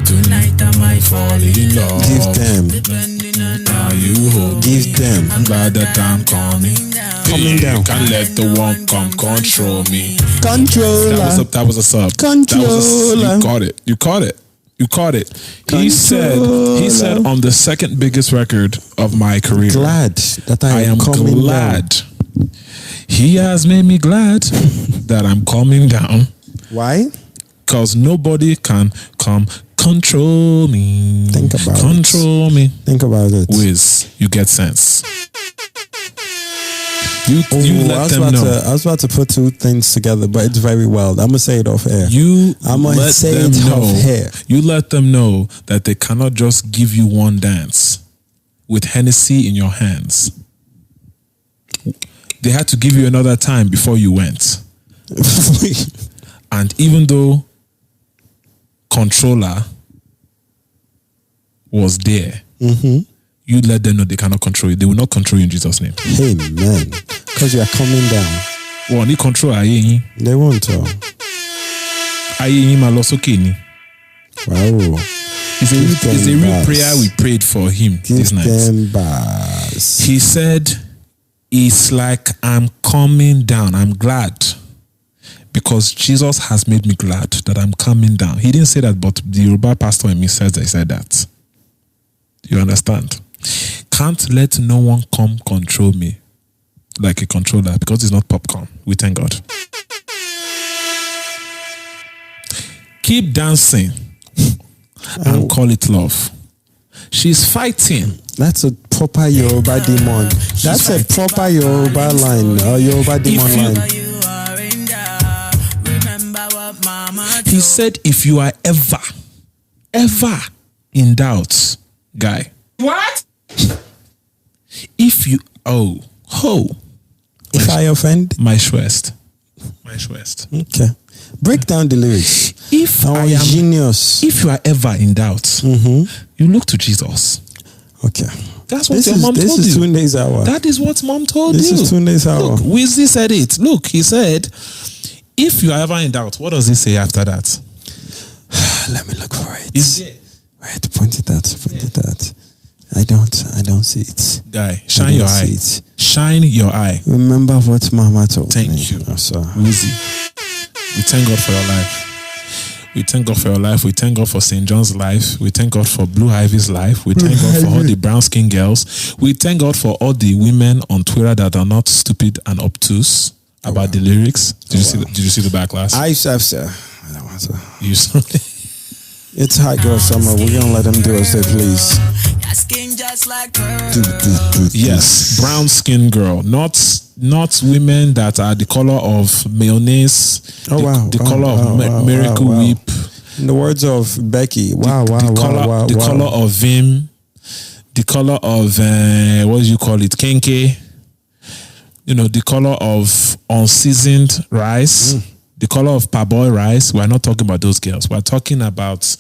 Tonight I might fall in love. Give them. depending on Now you hold. Give them. I'm glad that I'm coming down. Coming down. Can't let the one come control me. Controller. That was a sub. Controller. You caught it. You caught it. You caught it. He said on the second biggest record of my career. Glad that I am coming glad. down. He has made me glad that I'm coming down. Why? Because nobody can come control me. Think about control me. Think about it. Wiz, you get sense. You let them know. I was about to put two things together, but it's very wild. I'm gonna say it off air. I'm gonna let say them it know. off air. You let them know that they cannot just give you one dance with Hennessy in your hands. They had to give you another time before you went. And even though Controller was there, you let them know they cannot control you. They will not control you in Jesus' name. Amen. Because you are coming down. Well, ni control aye. They won't tell. Aye ma lo soke ni. Wow. It's a real prayer we prayed for him this night. He said, it's like I'm coming down. I'm glad. Because Jesus has made me glad that I'm coming down. He didn't say that, but the Yoruba pastor in me said that. You understand? Can't let no one come control me like a controller because it's not popcorn. We thank God. Keep dancing and call it love. She's fighting. That's a proper Yoruba demon. That's a proper Yoruba line. Yoruba demon line. He said, if you are ever in doubt, guy. What? If you, If I offend? my West. Okay. Break down the lyrics. If I am genius. If you are ever in doubt, you look to Jesus. Okay. That's what your mom told you. This is Tunde's hour. That is what mom told you. This is Tunde's hour. Look, Wizzy said it. Look, he said, if you are ever in doubt, what does he say after that? Let me look for it. Is it? Right, point it out. I don't see it. Guy, shine your eye. Shine your eye. Remember what Mama told me. Thank you. So, Wizzy. We thank God for your life. We thank God for your life. We thank God for St. John's life. We thank God for Blue Ivy's life. We thank God for all the brown skin girls. We thank God for all the women on Twitter that are not stupid and obtuse about the lyrics. Did you see the backlash? I have said. You saw it? It's hot girl summer. We're gonna let them do as they please. Yes, brown skin girl, not women that are the color of mayonnaise. The color of Miracle Whip. In the words of Becky, the color of Vim, the color of what do you call it, Kenke. You know, the color of unseasoned rice. The color of parboiled rice. We're not talking about those girls. We're talking about,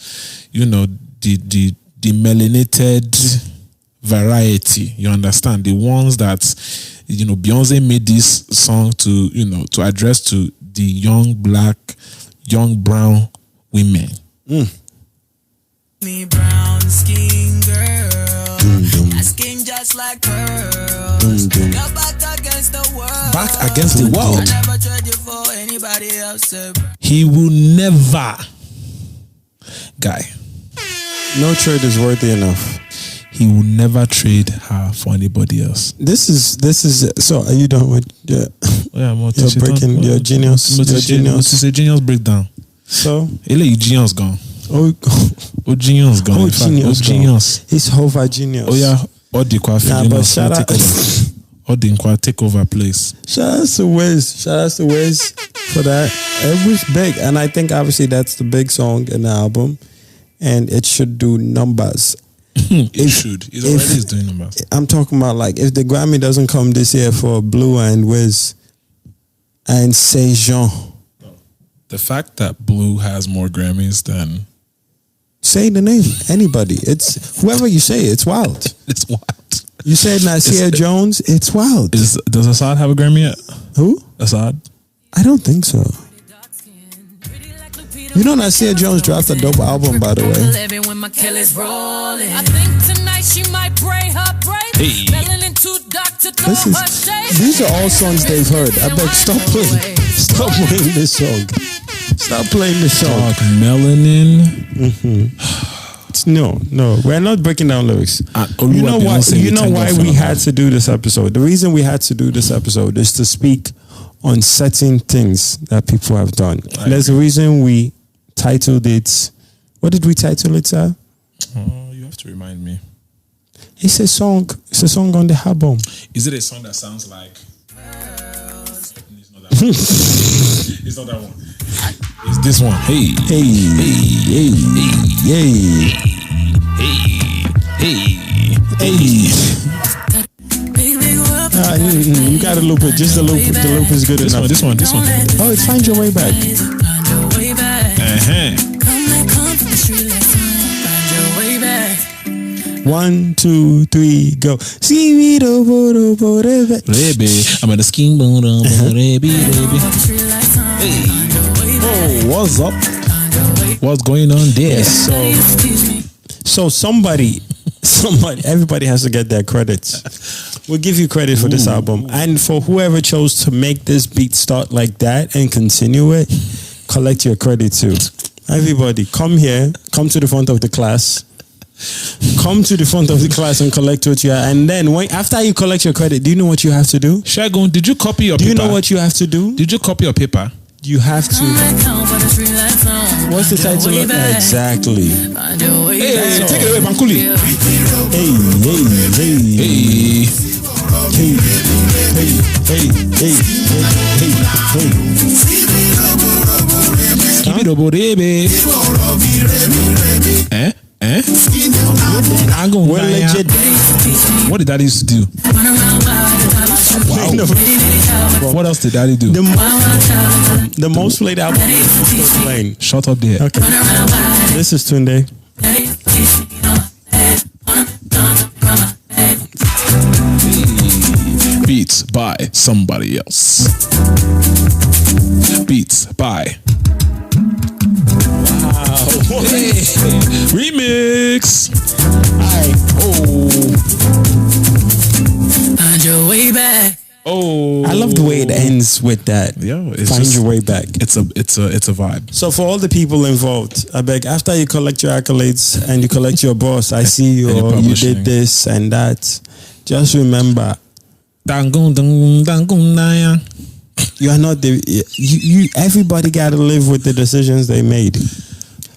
you know, the melanated variety. You understand? The ones that, you know, Beyonce made this song to, you know, to address to the young brown women. Me brown skin girl, skin just like pearls. You're back against the world. Back against the world. Never trade you for anybody else. He will never, guy. No trade is worthy enough. He will never trade her for anybody else. This is. So, are you done with? Yeah, you're breaking your genius. It's a genius breakdown. So, genius gone. Genius gone. Genius. He's over genius. Oh yeah. But shout out. Take over place. Shout out to Wiz for that. It was big, and I think obviously that's the big song in the album, and it should do numbers. It should. It already is doing numbers. I'm talking about like if the Grammy doesn't come this year for Blue and Wiz and Saint Jean. The fact that Blue has more Grammys than... Say the name. Anybody. It's whoever you say. It's wild. It's wild. You said Nasir Jones. It's wild. Does Assad have a Grammy yet? Who? Assad? I don't think so. You know Nasir Jones dropped a dope album, by the way. I think tonight she might pray her brave. These are all songs they've heard. I beg, stop playing this song. Stop playing this song. Dark Melanin. No, we're not breaking down lyrics. You know why we had to do this episode? The reason we had to do this episode is to speak on certain things that people have done. There's a reason we titled it. What did we title it, sir? You have to remind me. It's a song. It's a song on the album. Is it a song that sounds like? It's not that one. It's not that one. It's this one. Hey, hey, hey, hey, hey, hey. You gotta loop it. Just the loop. The loop is good enough. This one. Oh, it's Find Your Way Back. One, two, three, go. I'm at the scheme. Hey. Oh, what's up? What's going on there? So somebody, everybody has to get their credits. We'll give you credit for this album. And for whoever chose to make this beat start like that and continue it, collect your credit too. Everybody, come here, come to the front of the class. Come to the front of the class and collect what you have. And then after you collect your credit, do you know what you have to do? Shagun, did you copy your paper? Do you know what you have to do? Did you copy your paper? You have to. What's the title? Exactly. Hey, take it away, Bankuli. Hey. We're legit. What did Daddy used to do? Wow. What else did Daddy do? The most played album is still playing. Shut up there. Okay. This is Tunde. Beats by somebody else. Beats by. Wow. Hey. Remix. Find your way back. Oh, I love the way it ends with that. Yeah, Find your way back. It's a vibe. So for all the people involved, I beg, after you collect your accolades and you collect your boss, I see you, or you did this and that. Just remember, you are not the you. Everybody got to live with the decisions they made.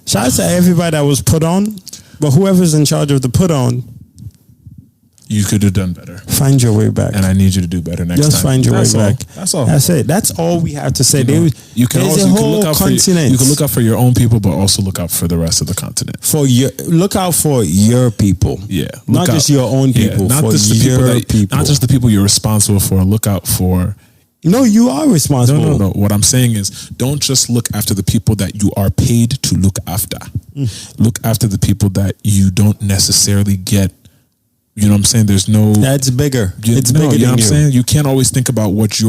Shout out to everybody that was put on, but whoever's in charge of the put on, you could have done better. Find your way back, and I need you to do better next time. Just find your way back. That's all. That's it. That's all we have to say. You can there's also a whole continent. You can look out for your own people, but also look out for the rest of the continent. Look out for your people. Yeah, not just your own people. Not for just the people. Not just the people you're responsible for. Look out for. No, you are responsible. No. What I'm saying is, don't just look after the people that you are paid to look after. Look after the people that you don't necessarily get. You know what I'm saying? There's no. That's bigger. It's bigger than you know what I'm you. saying? You can't always think about what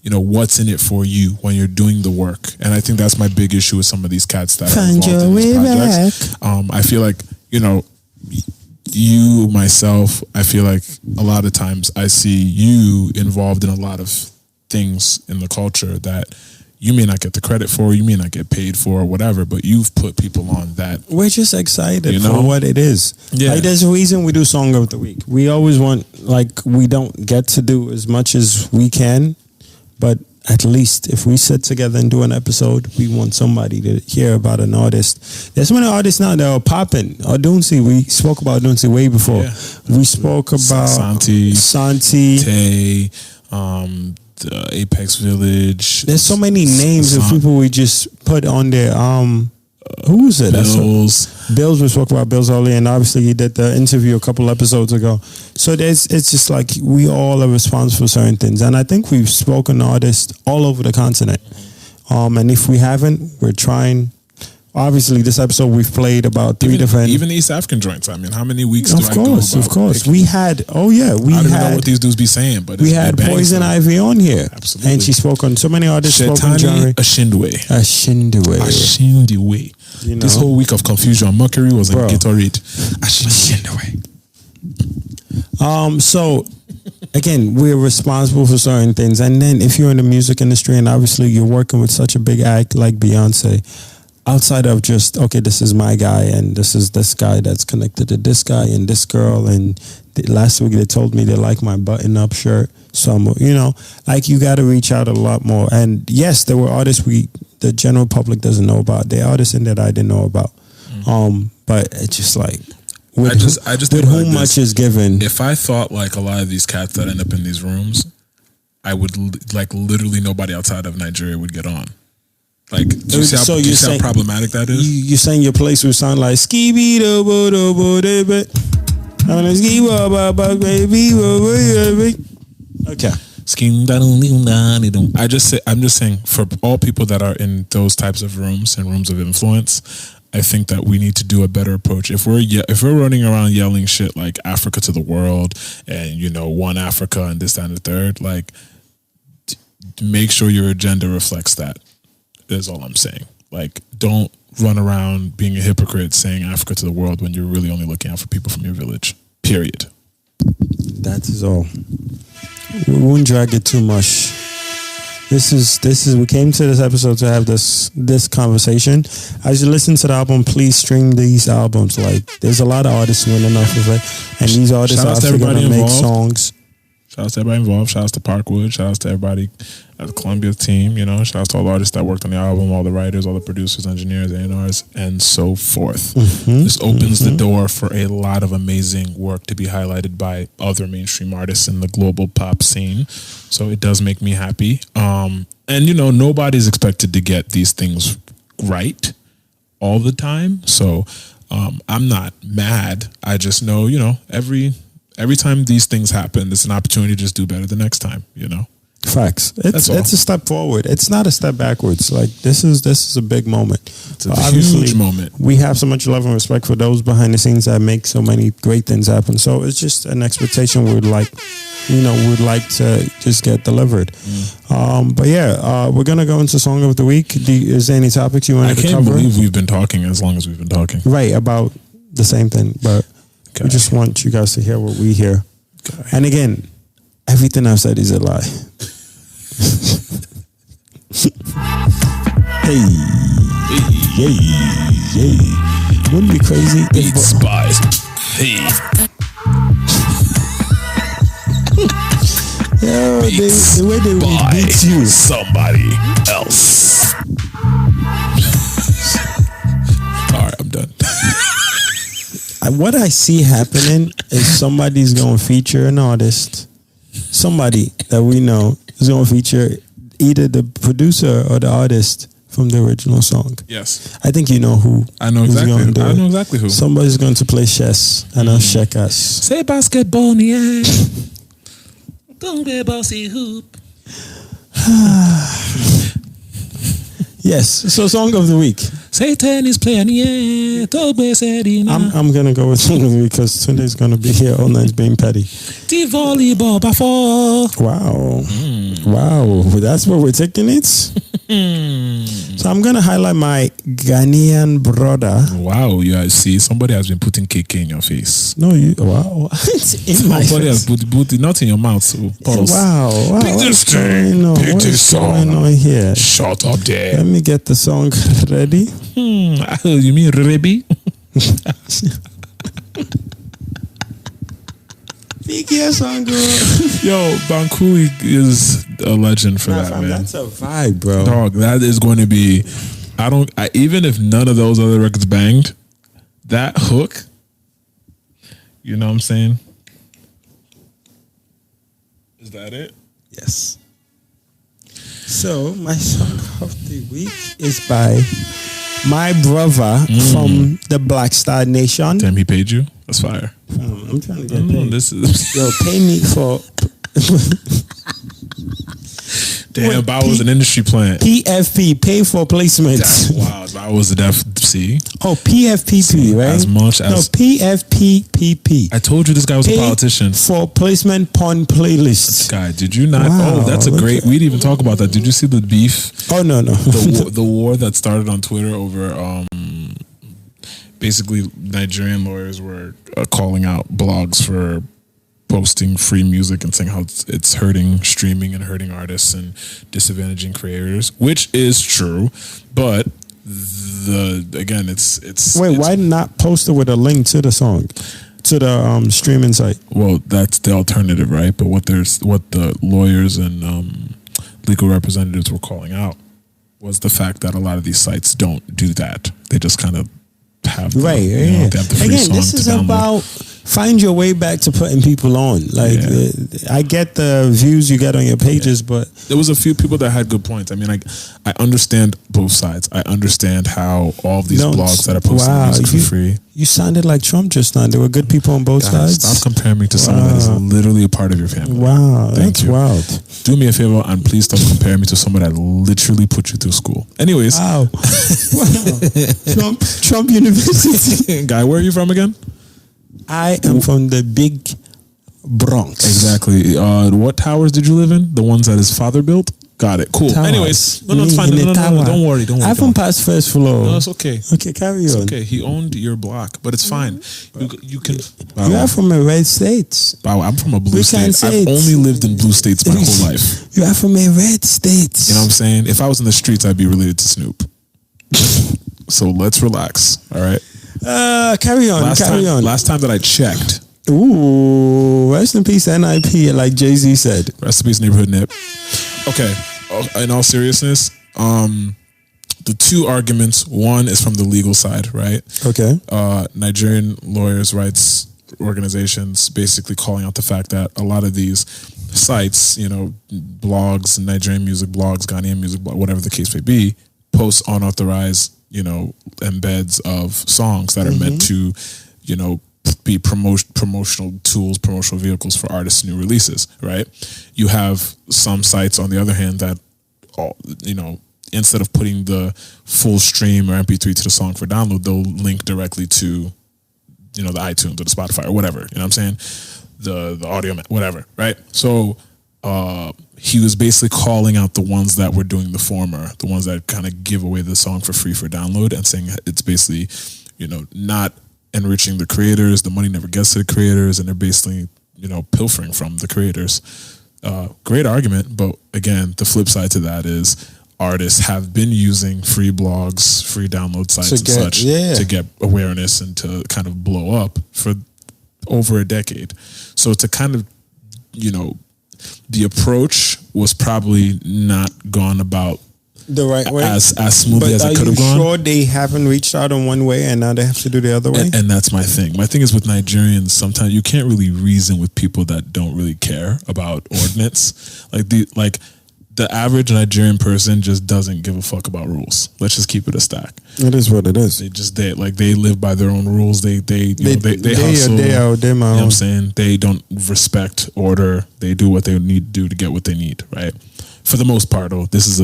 what's in it for you when you're doing the work. And I think that's my big issue with some of these cats that are involved in these projects. I feel like, you, myself, I feel like a lot of times I see you involved in a lot of things in the culture that you may not get the credit for, you may not get paid for, or whatever, but you've put people on that. We're just excited for what it is. Yeah. Like, there's a reason we do Song of the Week. We always want, we don't get to do as much as we can, but at least if we sit together and do an episode, we want somebody to hear about an artist. There's so many artists now that are popping. Odunsi, we spoke about Odunsi way before. Yeah. We spoke about Santi, Tay, the Apex Village. There's so many names of people we just put on there. Who is it? Bills. We spoke about Bills earlier, and obviously he did the interview a couple episodes ago. So it's just like we all are responsible for certain things, and I think we've spoken to artists all over the continent And if we haven't, we're trying. Obviously, this episode we've played about three different. Even East African joints. I mean, how many weeks do I go about? Of course. Picking? We had. Oh yeah, we I don't had. know what these dudes be saying, but we had Poison Ivy on here. Absolutely. And she spoke on so many artists. Shetani Ashindwe. You know? This whole week of confusion, Mercury was in Gatorade. Ashindwe. So again, we're responsible for certain things, and then if you're in the music industry and obviously you're working with such a big act like Beyonce, outside of just okay, this is my guy and this is this guy that's connected to this guy and this girl, and last week they told me they like my button-up shirt, so I'm, like you got to reach out a lot more. And yes, there were artists the general public doesn't know about. There are artists in that I didn't know about. But it's just like. I just with whom much is given. If I thought like a lot of these cats that end up in these rooms, I would like literally nobody outside of Nigeria would get on. Like, do you see how problematic that is? You're saying your place would sound like skibby do bo do bo de bit. Okay. I'm just saying for all people that are in those types of rooms and rooms of influence, I think that we need to do a better approach. If we're running around yelling shit like Africa to the world and one Africa and this, that, and the third, like make sure your agenda reflects that. Is all I'm saying. Like, don't run around being a hypocrite saying Africa to the world when you're really only looking out for people from your village. Period. That is all. We won't drag it too much. This is we came to this episode to have this conversation. As you listen to the album, please stream these albums. Like, there's a lot of artists winning off of it, and these artists are actually gonna make songs. Shout out to everybody involved. Shout out to Parkwood. Shout out to everybody at the Columbia team. Shout out to all the artists that worked on the album, all the writers, all the producers, engineers, A&Rs, and so forth. This opens the door for a lot of amazing work to be highlighted by other mainstream artists in the global pop scene. So it does make me happy. And nobody's expected to get these things right all the time. So I'm not mad. I just know, every time these things happen, it's an opportunity to just do better the next time, Facts. It's a step forward. It's not a step backwards. Like, this is a big moment. It's a huge moment. We have so much love and respect for those behind the scenes that make so many great things happen. So it's just an expectation we'd like to just get delivered. But yeah, we're gonna go into Song of the Week. Is there any topics you wanted to cover? I can't believe we've been talking as long as we've been talking. Right, about the same thing, but we just want you guys to hear what we hear. Okay. And again, everything I've said is a lie. Hey. Wouldn't it be crazy? Beat spies. Hey. Yo, the way they will beat you. Somebody else. All right, I'm done. What I see happening is somebody's going to feature an artist. Somebody that we know is going to feature either the producer or the artist from the original song. Yes. I think you know who. I know exactly who. Somebody's going to play chess and I'll check us. Say basketball in the air. Don't be bossy hoop. Yes. So Song of the Week. Say tennis player in the air. I'm going to go with Song of the Week because Tunde's going to be here all night being petty. The volleyball before. Wow. Wow. That's where we're taking it. So I'm going to highlight my Ghanaian brother. Wow. Yeah, see, somebody has been putting KK in your face. No, wow. It's in my face. Somebody has put it not in your mouth. So pause. Wow. What's going on? What is going on here? Shut up there. Let me get the song ready. You mean Rebi? Big yes song, girl. Yo, Banku is a legend for that, man. That's a vibe, bro. Dog, that is going to be. Even if none of those other records banged, that hook. You know what I'm saying? Is that it? Yes. So my song of the week is by my brother from the Black Star Nation. Damn, he paid you? That's fire. I'm trying to get paid. This is Yo, pay me for Damn, BAWO was an industry plant. PFP, pay for placement. That's wild. BAWO was the def. See? Oh, PFPP, right? As much as. No, PFPPP. I told you this guy was Pay a politician. for placement porn playlists. Guy, did you not? Wow, Oh, that's a look great. We didn't even talk about that. Did you see the beef? Oh, no. The war that started on Twitter over. Basically, Nigerian lawyers were calling out blogs for posting free music and saying how it's hurting streaming and hurting artists and disadvantaging creators, which is true. But it's Wait, why not post it with a link to the song, to the streaming site? Well, that's the alternative, right? But what the lawyers and legal representatives were calling out was the fact that a lot of these sites don't do that. They just kind of have the, right. they have the free Again, song this to is download. About find your way back to putting people on. Like I get the views you get on your pages, but there was a few people that had good points. I mean, I understand both sides. I understand how all of these blogs that are posting music for free. You sounded like Trump just now. There were good people on both sides. Stop comparing me to someone that is literally a part of your family. Wow, Thank that's you. wild. Do me a favor and please stop comparing me to someone that literally put you through school. Anyways, wow. Trump University. Guy, where are you from again? I am from the big Bronx. Exactly. What towers did you live in? The ones that his father built? Got it. Cool. Towers. Anyways, no, it's fine. No, don't worry. I haven't passed first floor. No, it's okay. Okay, carry It's on. okay. He owned your block, but it's fine. You can. You are from a red state. Wow, I'm from a blue We state. can't say I've it. only lived in blue states my whole life. You are from a red state. You know what I'm saying? If I was in the streets, I'd be related to Snoop. So let's relax. All right. Carry on. Last time that I checked. Ooh, rest in peace, NIP, like Jay-Z said. Rest in peace, Neighborhood Nip. Okay. In all seriousness, the two arguments. One is from the legal side, right? Okay. Nigerian lawyers' rights organizations basically calling out the fact that a lot of these sites, blogs, Nigerian music blogs, Ghanaian music blog, whatever the case may be, post unauthorized, embeds of songs that are meant to, be promotional tools, promotional vehicles for artists' new releases, right? You have some sites, on the other hand, that, instead of putting the full stream or MP3 to the song for download, they'll link directly to, the iTunes or the Spotify or whatever. You know what I'm saying? The audio, whatever, right? So he was basically calling out the ones that were doing the former, the ones that kind of give away the song for free for download, and saying it's basically, not enriching the creators. The money never gets to the creators, and they're basically, pilfering from the creators. Great argument, but again, the flip side to that is artists have been using free blogs, free download sites to get awareness and to kind of blow up for over a decade. So to kind of, the approach was probably not gone about the right way, as smoothly as it could have gone. Are you sure they haven't reached out on one way and now they have to do the other way? And that's my thing. My thing is with Nigerians, sometimes you can't really reason with people that don't really care about ordinance. The average Nigerian person just doesn't give a fuck about rules. Let's just keep it a stack. It is what it is. They live by their own rules. They hustle. Day out, day you know what I'm saying? They don't respect order. They do what they need to do to get what they need, right? For the most part, though, this is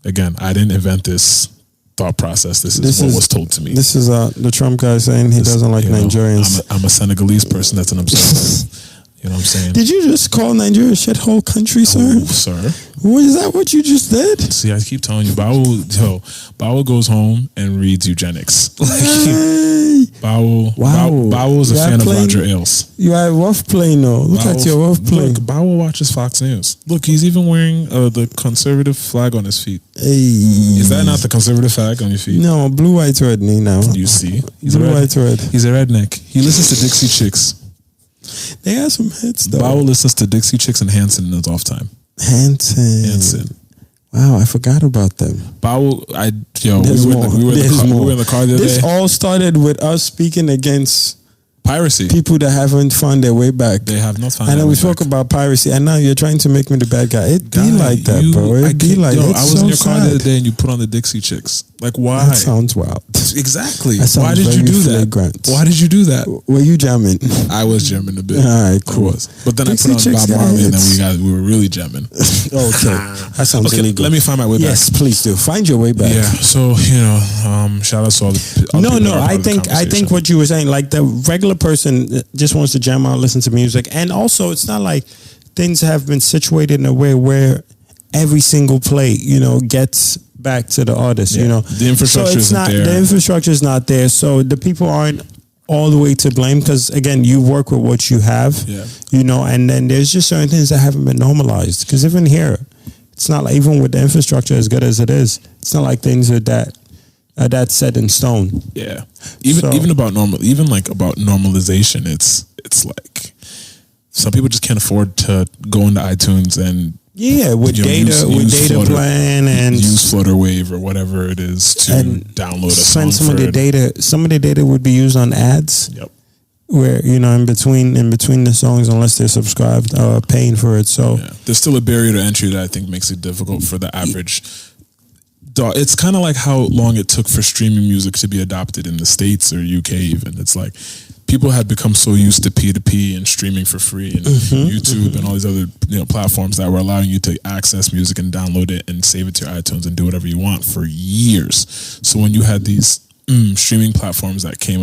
again, I didn't invent this thought process. This is what was told to me. This is the Trump guy saying he doesn't like Nigerians. I'm a Senegalese person that's an observer. You know what I'm saying? Did you just call Nigeria a shithole country, sir? Oh, sir. Is that what you just did? See, I keep telling you, BAWO goes home and reads eugenics. BAWO is a fan of Roger Ailes. You are rough playing though. Look at your rough playing. Look, BAWO watches Fox News. Look, he's even wearing the conservative flag on his feet. Hey. Is that not the conservative flag on your feet? No, blue, white, red, now. You see? Blue, white, red. He's a redneck. He listens to Dixie Chicks. They have some hits though. BAWO listens to Dixie Chicks and Hanson in his off time. Hanson. Wow, I forgot about them. BAWO, we were in the car the other day. This all started with us speaking against Piracy. People that haven't found their way back. They have not found. And their then we way spoke back. about piracy, and now you're trying to make me the bad guy. It be Guy, like that, you- bro. I It be can't- like yo, it's I was so in your car the other sad. day and you put on the Dixie Chicks. Like, why? That sounds wild. Exactly. That sounds Why did you very do that? flagrant. Why did you do that? Were you jamming? I was jamming a bit. All right, I cool. was. But then Dixie I put on Chicks, Bob Marley and guys. then we were really jamming. Okay, that sounds Okay, illegal. let me find my way back. Yes, please do. Find your way back. Yeah. So, shout out to all the all the No, people no. that are part I of the think conversation. what you were saying, like the regular person just wants to jam out, listen to music, and also it's not like things have been situated in a way where every single play, gets back to the artist. Yeah. The infrastructure so it's isn't not there. the infrastructure is not there, so the people aren't all the way to blame because again, you work with what you have. Yeah. And then there's just certain things that haven't been normalized because even here, it's not like even with the infrastructure as good as it is, it's not like things are that set in stone. Yeah. Even about normalization, it's like some people just can't afford to go into iTunes and with use data Flutter, plan and use Flutter Wave or whatever it is to and download a song. spend some of the data. Some of the data would be used on ads. Yep. Where in between the songs, unless they're subscribed, paying for it. So Yeah. There's still a barrier to entry that I think makes it difficult for the average. It's kind of like how long it took for streaming music to be adopted in the States or UK even. It's like people had become so used to P2P and streaming for free and YouTube and all these other platforms that were allowing you to access music and download it and save it to your iTunes and do whatever you want for years. So when you had these streaming platforms that came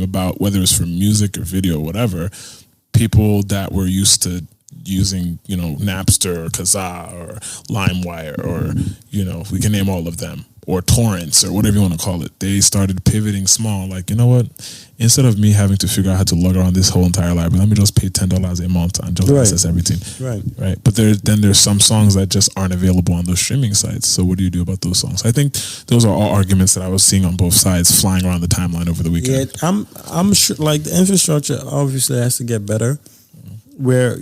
about, whether it's for music or video or whatever, people that were used to using Napster or Kazaa or LimeWire or we can name all of them, or torrents or whatever you want to call it, they started pivoting small. Like, you know what, instead of me having to figure out how to log around this whole entire library, let me just pay $10 a month and just access everything. Right. But there's some songs that just aren't available on those streaming sites. So what do you do about those songs? I think those are all arguments that I was seeing on both sides flying around the timeline over the weekend. Yeah, I'm sure like the infrastructure obviously has to get better, where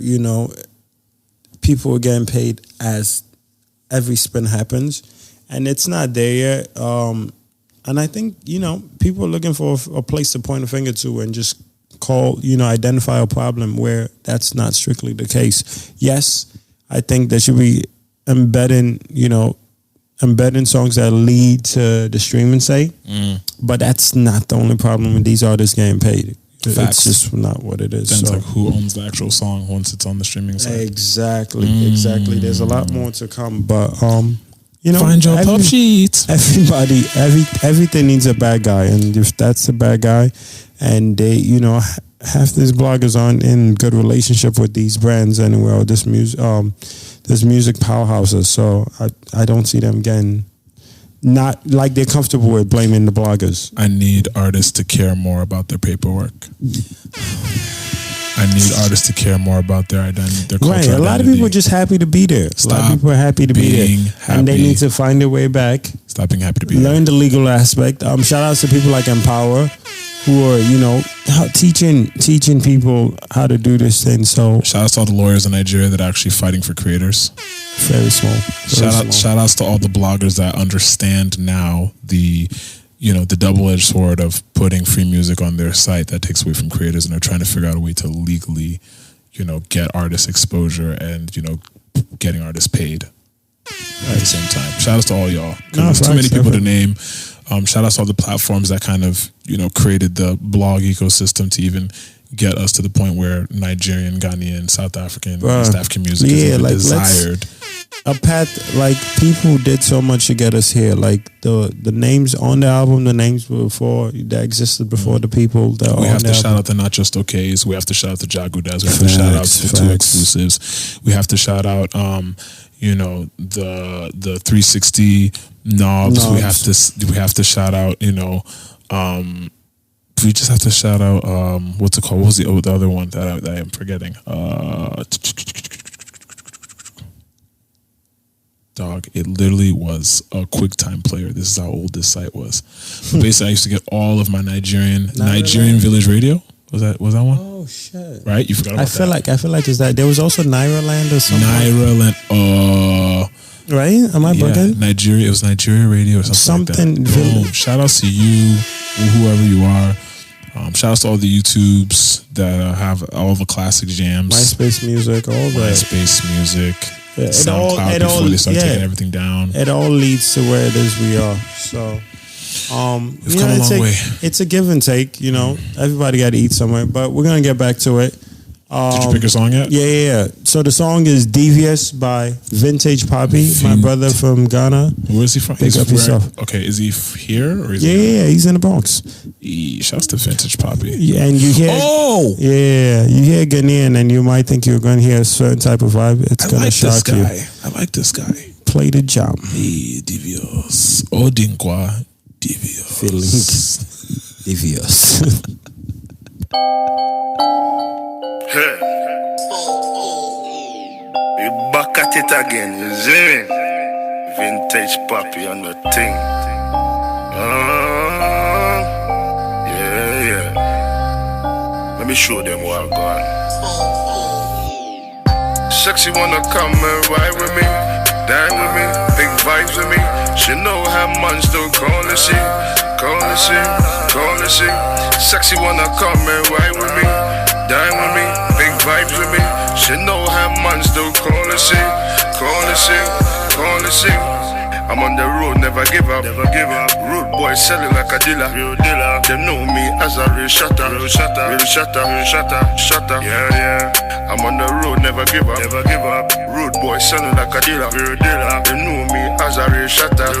people are getting paid as every spin happens, and it's not there yet. And I think people are looking for a place to point a finger to and just call identify a problem where that's not strictly the case. Yes, I think there should be embedding songs that lead to the streaming site, but that's not the only problem with these artists getting paid. Facts. It's just not what it is. Then it's So. like who owns the actual song once it's on the streaming site. Exactly. There's a lot more to come, but Find your pop sheets. Everything needs a bad guy, and if that's a bad guy, and they half these bloggers aren't in good relationship with these brands anywhere, or this music powerhouses, so I don't see them getting. Not like they're comfortable with blaming the bloggers. I need artists to care more about their paperwork. I need artists to care more about their identity, their cultural Right, a lot of people are just happy to be there. A lot of people are happy to be there, and they need to find their way back. Stop being happy to be there. Learn the legal aspect. Shout outs to people like Empower, who are teaching people how to do this thing. So shout outs to all the lawyers in Nigeria that are actually fighting for creators. Very small. Shout outs to all the bloggers that understand now the double-edged sword of putting free music on their site that takes away from creators, and they're trying to figure out a way to legally, get artists exposure and, getting artists paid at the same time. Shout outs to all y'all. There's too many people to name. Shout outs to all the platforms that kind of, created the blog ecosystem to even get us to the point where Nigerian, Ghanaian, South African, East African music is even desired. A path, like people did so much to get us here. Like the names on the album, the names before that existed before the people that we are have on to the shout album. out the Not Just Okays. We have to shout out the Jagudas. We have to shout out the Two Exclusives. We have to shout out the 360 knobs. We have to shout out we just have to shout out what's it called? What was the other one that I am forgetting? Dog, it literally was a QuickTime player. This is how old this site was. But basically, I used to get all of my Nigerian Village Radio. Was that one? Oh shit! Right, you forgot about that. I feel like it's that. There was also Naira Land or something. Naira Land. Right? Am I bugging? Nigeria. It was Nigeria Radio or something like that. Boom. Shout out to you, or whoever you are. Shout out to all the YouTubes that have all the classic jams. MySpace music, all that. MySpace music. Yeah, SoundCloud before they start taking everything down. It all leads to where it is we are. So, we've come a long way. It's a give and take. You know, everybody got to eat somewhere. But we're gonna get back to it. Did you pick a song yet? Yeah. So the song is "Devious" by Vintage Poppy, my brother from Ghana. Where is he from? Pick up yourself. Okay, is he here or is Yeah, he's in the Bronx. Shouts to Vintage Poppy. Yeah, and you hear, you hear Ghanaian, and you might think you're going to hear a certain type of vibe. It's going to shock you. I like this guy. Play the jam. Hey, Devious. Odinkwa Devious. Feeling devious. Hey. We back at it again, you see me? Vintage Poppy on the thing. Yeah. Let me show them what I got. Sexy wanna come and ride with me, dine with me, big vibes with me. She know how man still calling she. Sexy wanna come and ride with me, dine with me, big vibes with me. She know how man still calling she. I'm on the road, never give up. Rude boy selling like a dealer. Real dealer. They know me as a real shatter. Yeah. I'm on the road, never give up. Rude boy selling like a dealer. Real dealer. They know me as a real shatter.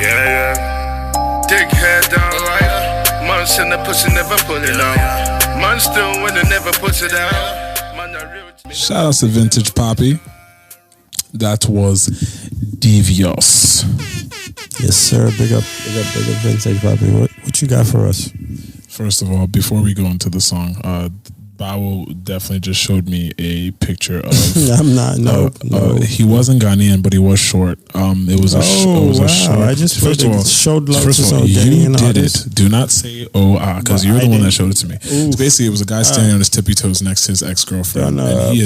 Yeah. Take head down right. Man send the pussy, never pull it out. Man still winning, never puts it out. Man, a real Shout out to Vintage Poppy. That was Devious. Yes, sir. Big up, Vintage Poppy. What you got for us? First of all, before we go into the song, BAWO definitely just showed me a picture of. I'm not. No. He wasn't Ghanaian, but he was short. It was a short. I just first of all, showed love first to of all, some you Ghanaian did artists. it. Do not say because you're the one that showed it to me. So basically, it was a guy standing on his tippy toes next to his ex-girlfriend, and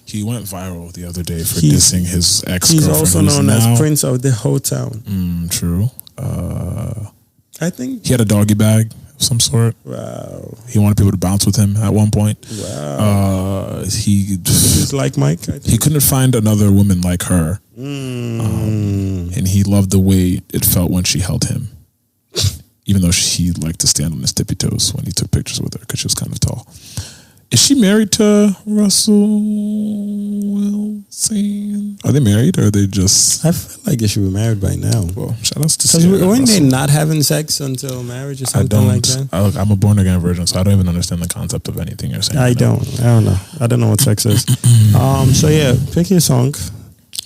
he went viral the other day for dissing his ex-girlfriend. He's also known as Prince of the Whole Town. True. I think he had a doggy bag of some sort. Wow. He wanted people to bounce with him at one point. Wow. He's like Mike. He couldn't find another woman like her. And he loved the way it felt when she held him. Even though he liked to stand on his tippy toes when he took pictures with her because she was kind of tall. Is she married to Russell Wilson? Are they married or are they just... I feel like they should be married by now. Well, shout outs to Because weren't they not having sex until marriage or something like that? I'm a born again virgin, so I don't even understand the concept of anything you're saying. I don't know. I don't know what sex is. So yeah, pick your song.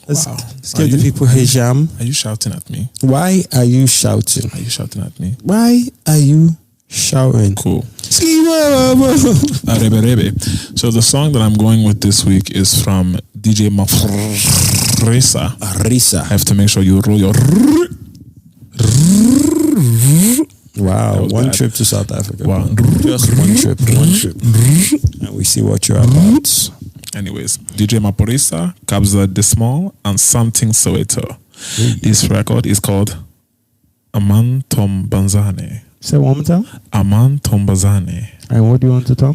Let's give the people his jam. Are you shouting at me? Why are you shouting? Are you shouting at me? Why are you shouting? Cool. So the song that I'm going with this week is from DJ Maforisa. Arisa. I have to make sure you roll your... Wow, one trip to South Africa. Wow. Just one trip. And we see what you're about. Anyways, DJ Maforisa, Kabza Dismal, and Something Soweto. This record is called Aman Tombazane. Say one more time. Aman Tombazane. And what do you want to tell?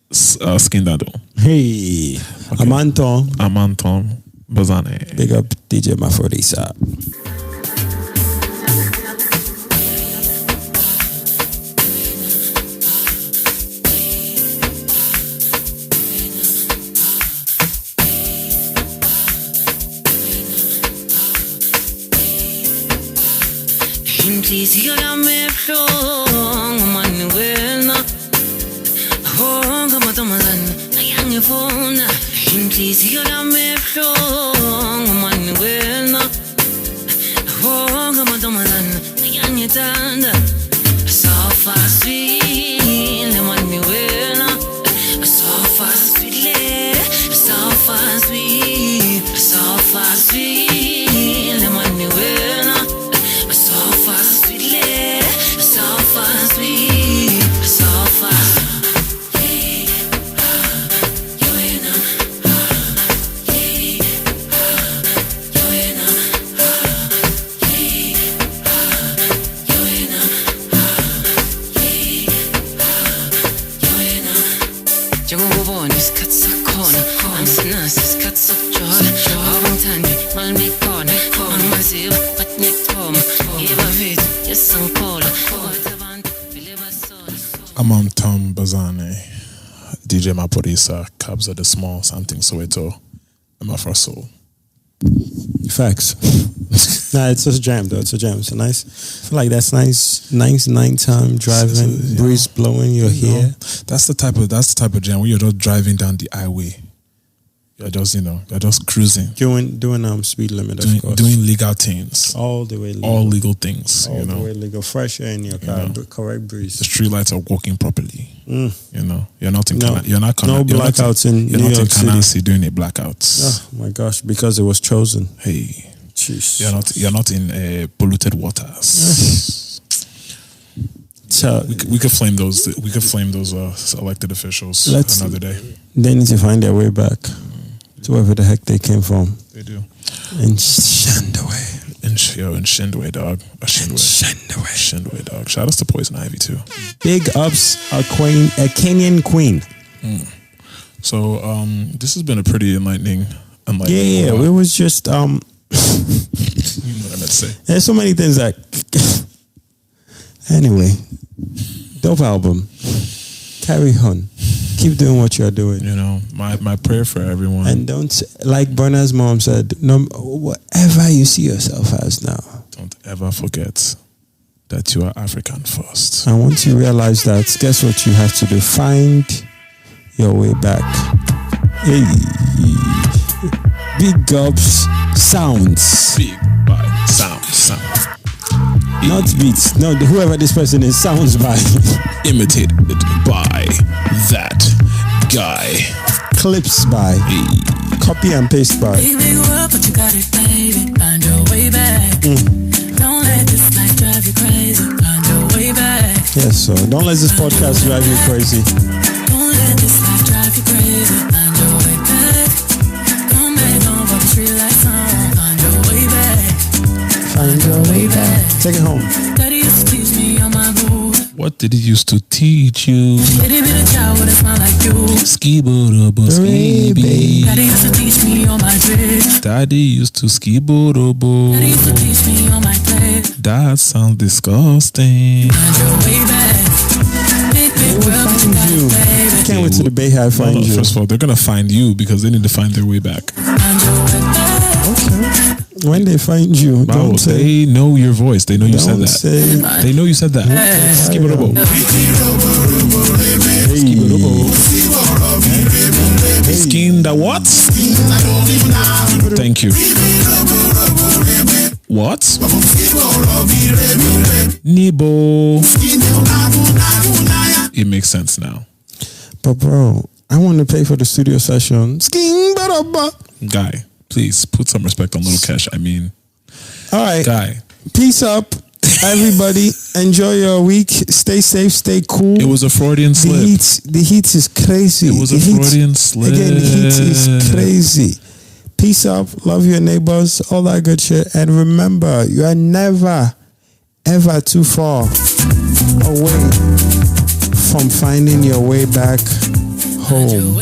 Skindado. Hey, okay. Aman Tombazane. Big up DJ Maforisa. Please, you got me strong, Manuela. Oh, come on, Tomalan, I am your phone. Please, you got me strong, Manuela. Oh, come on, Tomalan, I am your tanda. So fast, sweet, Manuela. So fast, sweet, so fast, sweet, so fast, sweet, Manuela. por isa, kabza de small, something Soweto, I'm Afro soul. Facts. Nah, it's a jam though. It's a jam. It's a nice. I feel like that's nice nighttime driving, breeze blowing your hair. That's the type of jam where you're just driving down the highway. You're just cruising. Doing speed limit, of course. Doing legal things. All the way legal. All legal things. All the way legal. Fresh air in your car. Correct breeze. The street lights are working properly. Mm. You're not in no blackouts in New York City doing a blackout. Oh my gosh, because it was chosen. Hey. Jeez. You're not in polluted waters. So we could flame those elected officials another day. They need to find their way back to wherever the heck they came from. They do. In Shandaway. In Shindway, dog. Shindway, dog. Shout out to Poison Ivy too. Big ups, a Kenyan queen. So this has been a pretty enlightening. Yeah, it was just you know what I meant to say. There's so many things that. Anyway, dope album. Carry on. Keep doing what you're doing. My prayer for everyone. And don't, like Burna's mom said, whatever you see yourself as now, don't ever forget that you are African first. And once you realize that, guess what you have to do? Find your way back. Hey. Big ups, sounds. Big by sound. Not beats. No, whoever this person is, sounds by. Imitated by that guy. Clips by. Copy and paste by. Big world, but you got it, baby. Find your way back. Don't let this life drive you crazy. Find your way back. Yes, so don't let this podcast drive you crazy. Don't let this life drive you crazy. Find your way back. Come back home for the street lights on. Find your way back. Find your way back. Take it home. Daddy used to teach me on my boo. What did he ususe to teach you? Little bit of child with a smile like you. Ski-bo-do-bo, ski-bee. Daddy used to teach me on my drip. Daddy used to ski-bo-do-bo. Daddy used to teach me on my plate. That sounds disgusting. Find your way back. Big world, but you got it, baby. Can't wait till the Bay High find you. First of all, they're gonna find you because they need to find their way back. Find your way back. Okay. When they find you, BAWO, they know your voice. They know you said that. They know you said that. Ski-bo-do-bo. Skin the what? Thank you. What? Nibo. It makes sense now. But bro, I want to pay for the studio session. Guy, please put some respect on Little Cash. I mean, all right. Guy. Peace up, everybody. Enjoy your week. Stay safe. Stay cool. It was a Freudian slip. The heat is crazy. It was a Freudian slip. Again, the heat is crazy. Peace up. Love your neighbors. All that good shit. And remember, you are never, ever too far away from finding your way back home.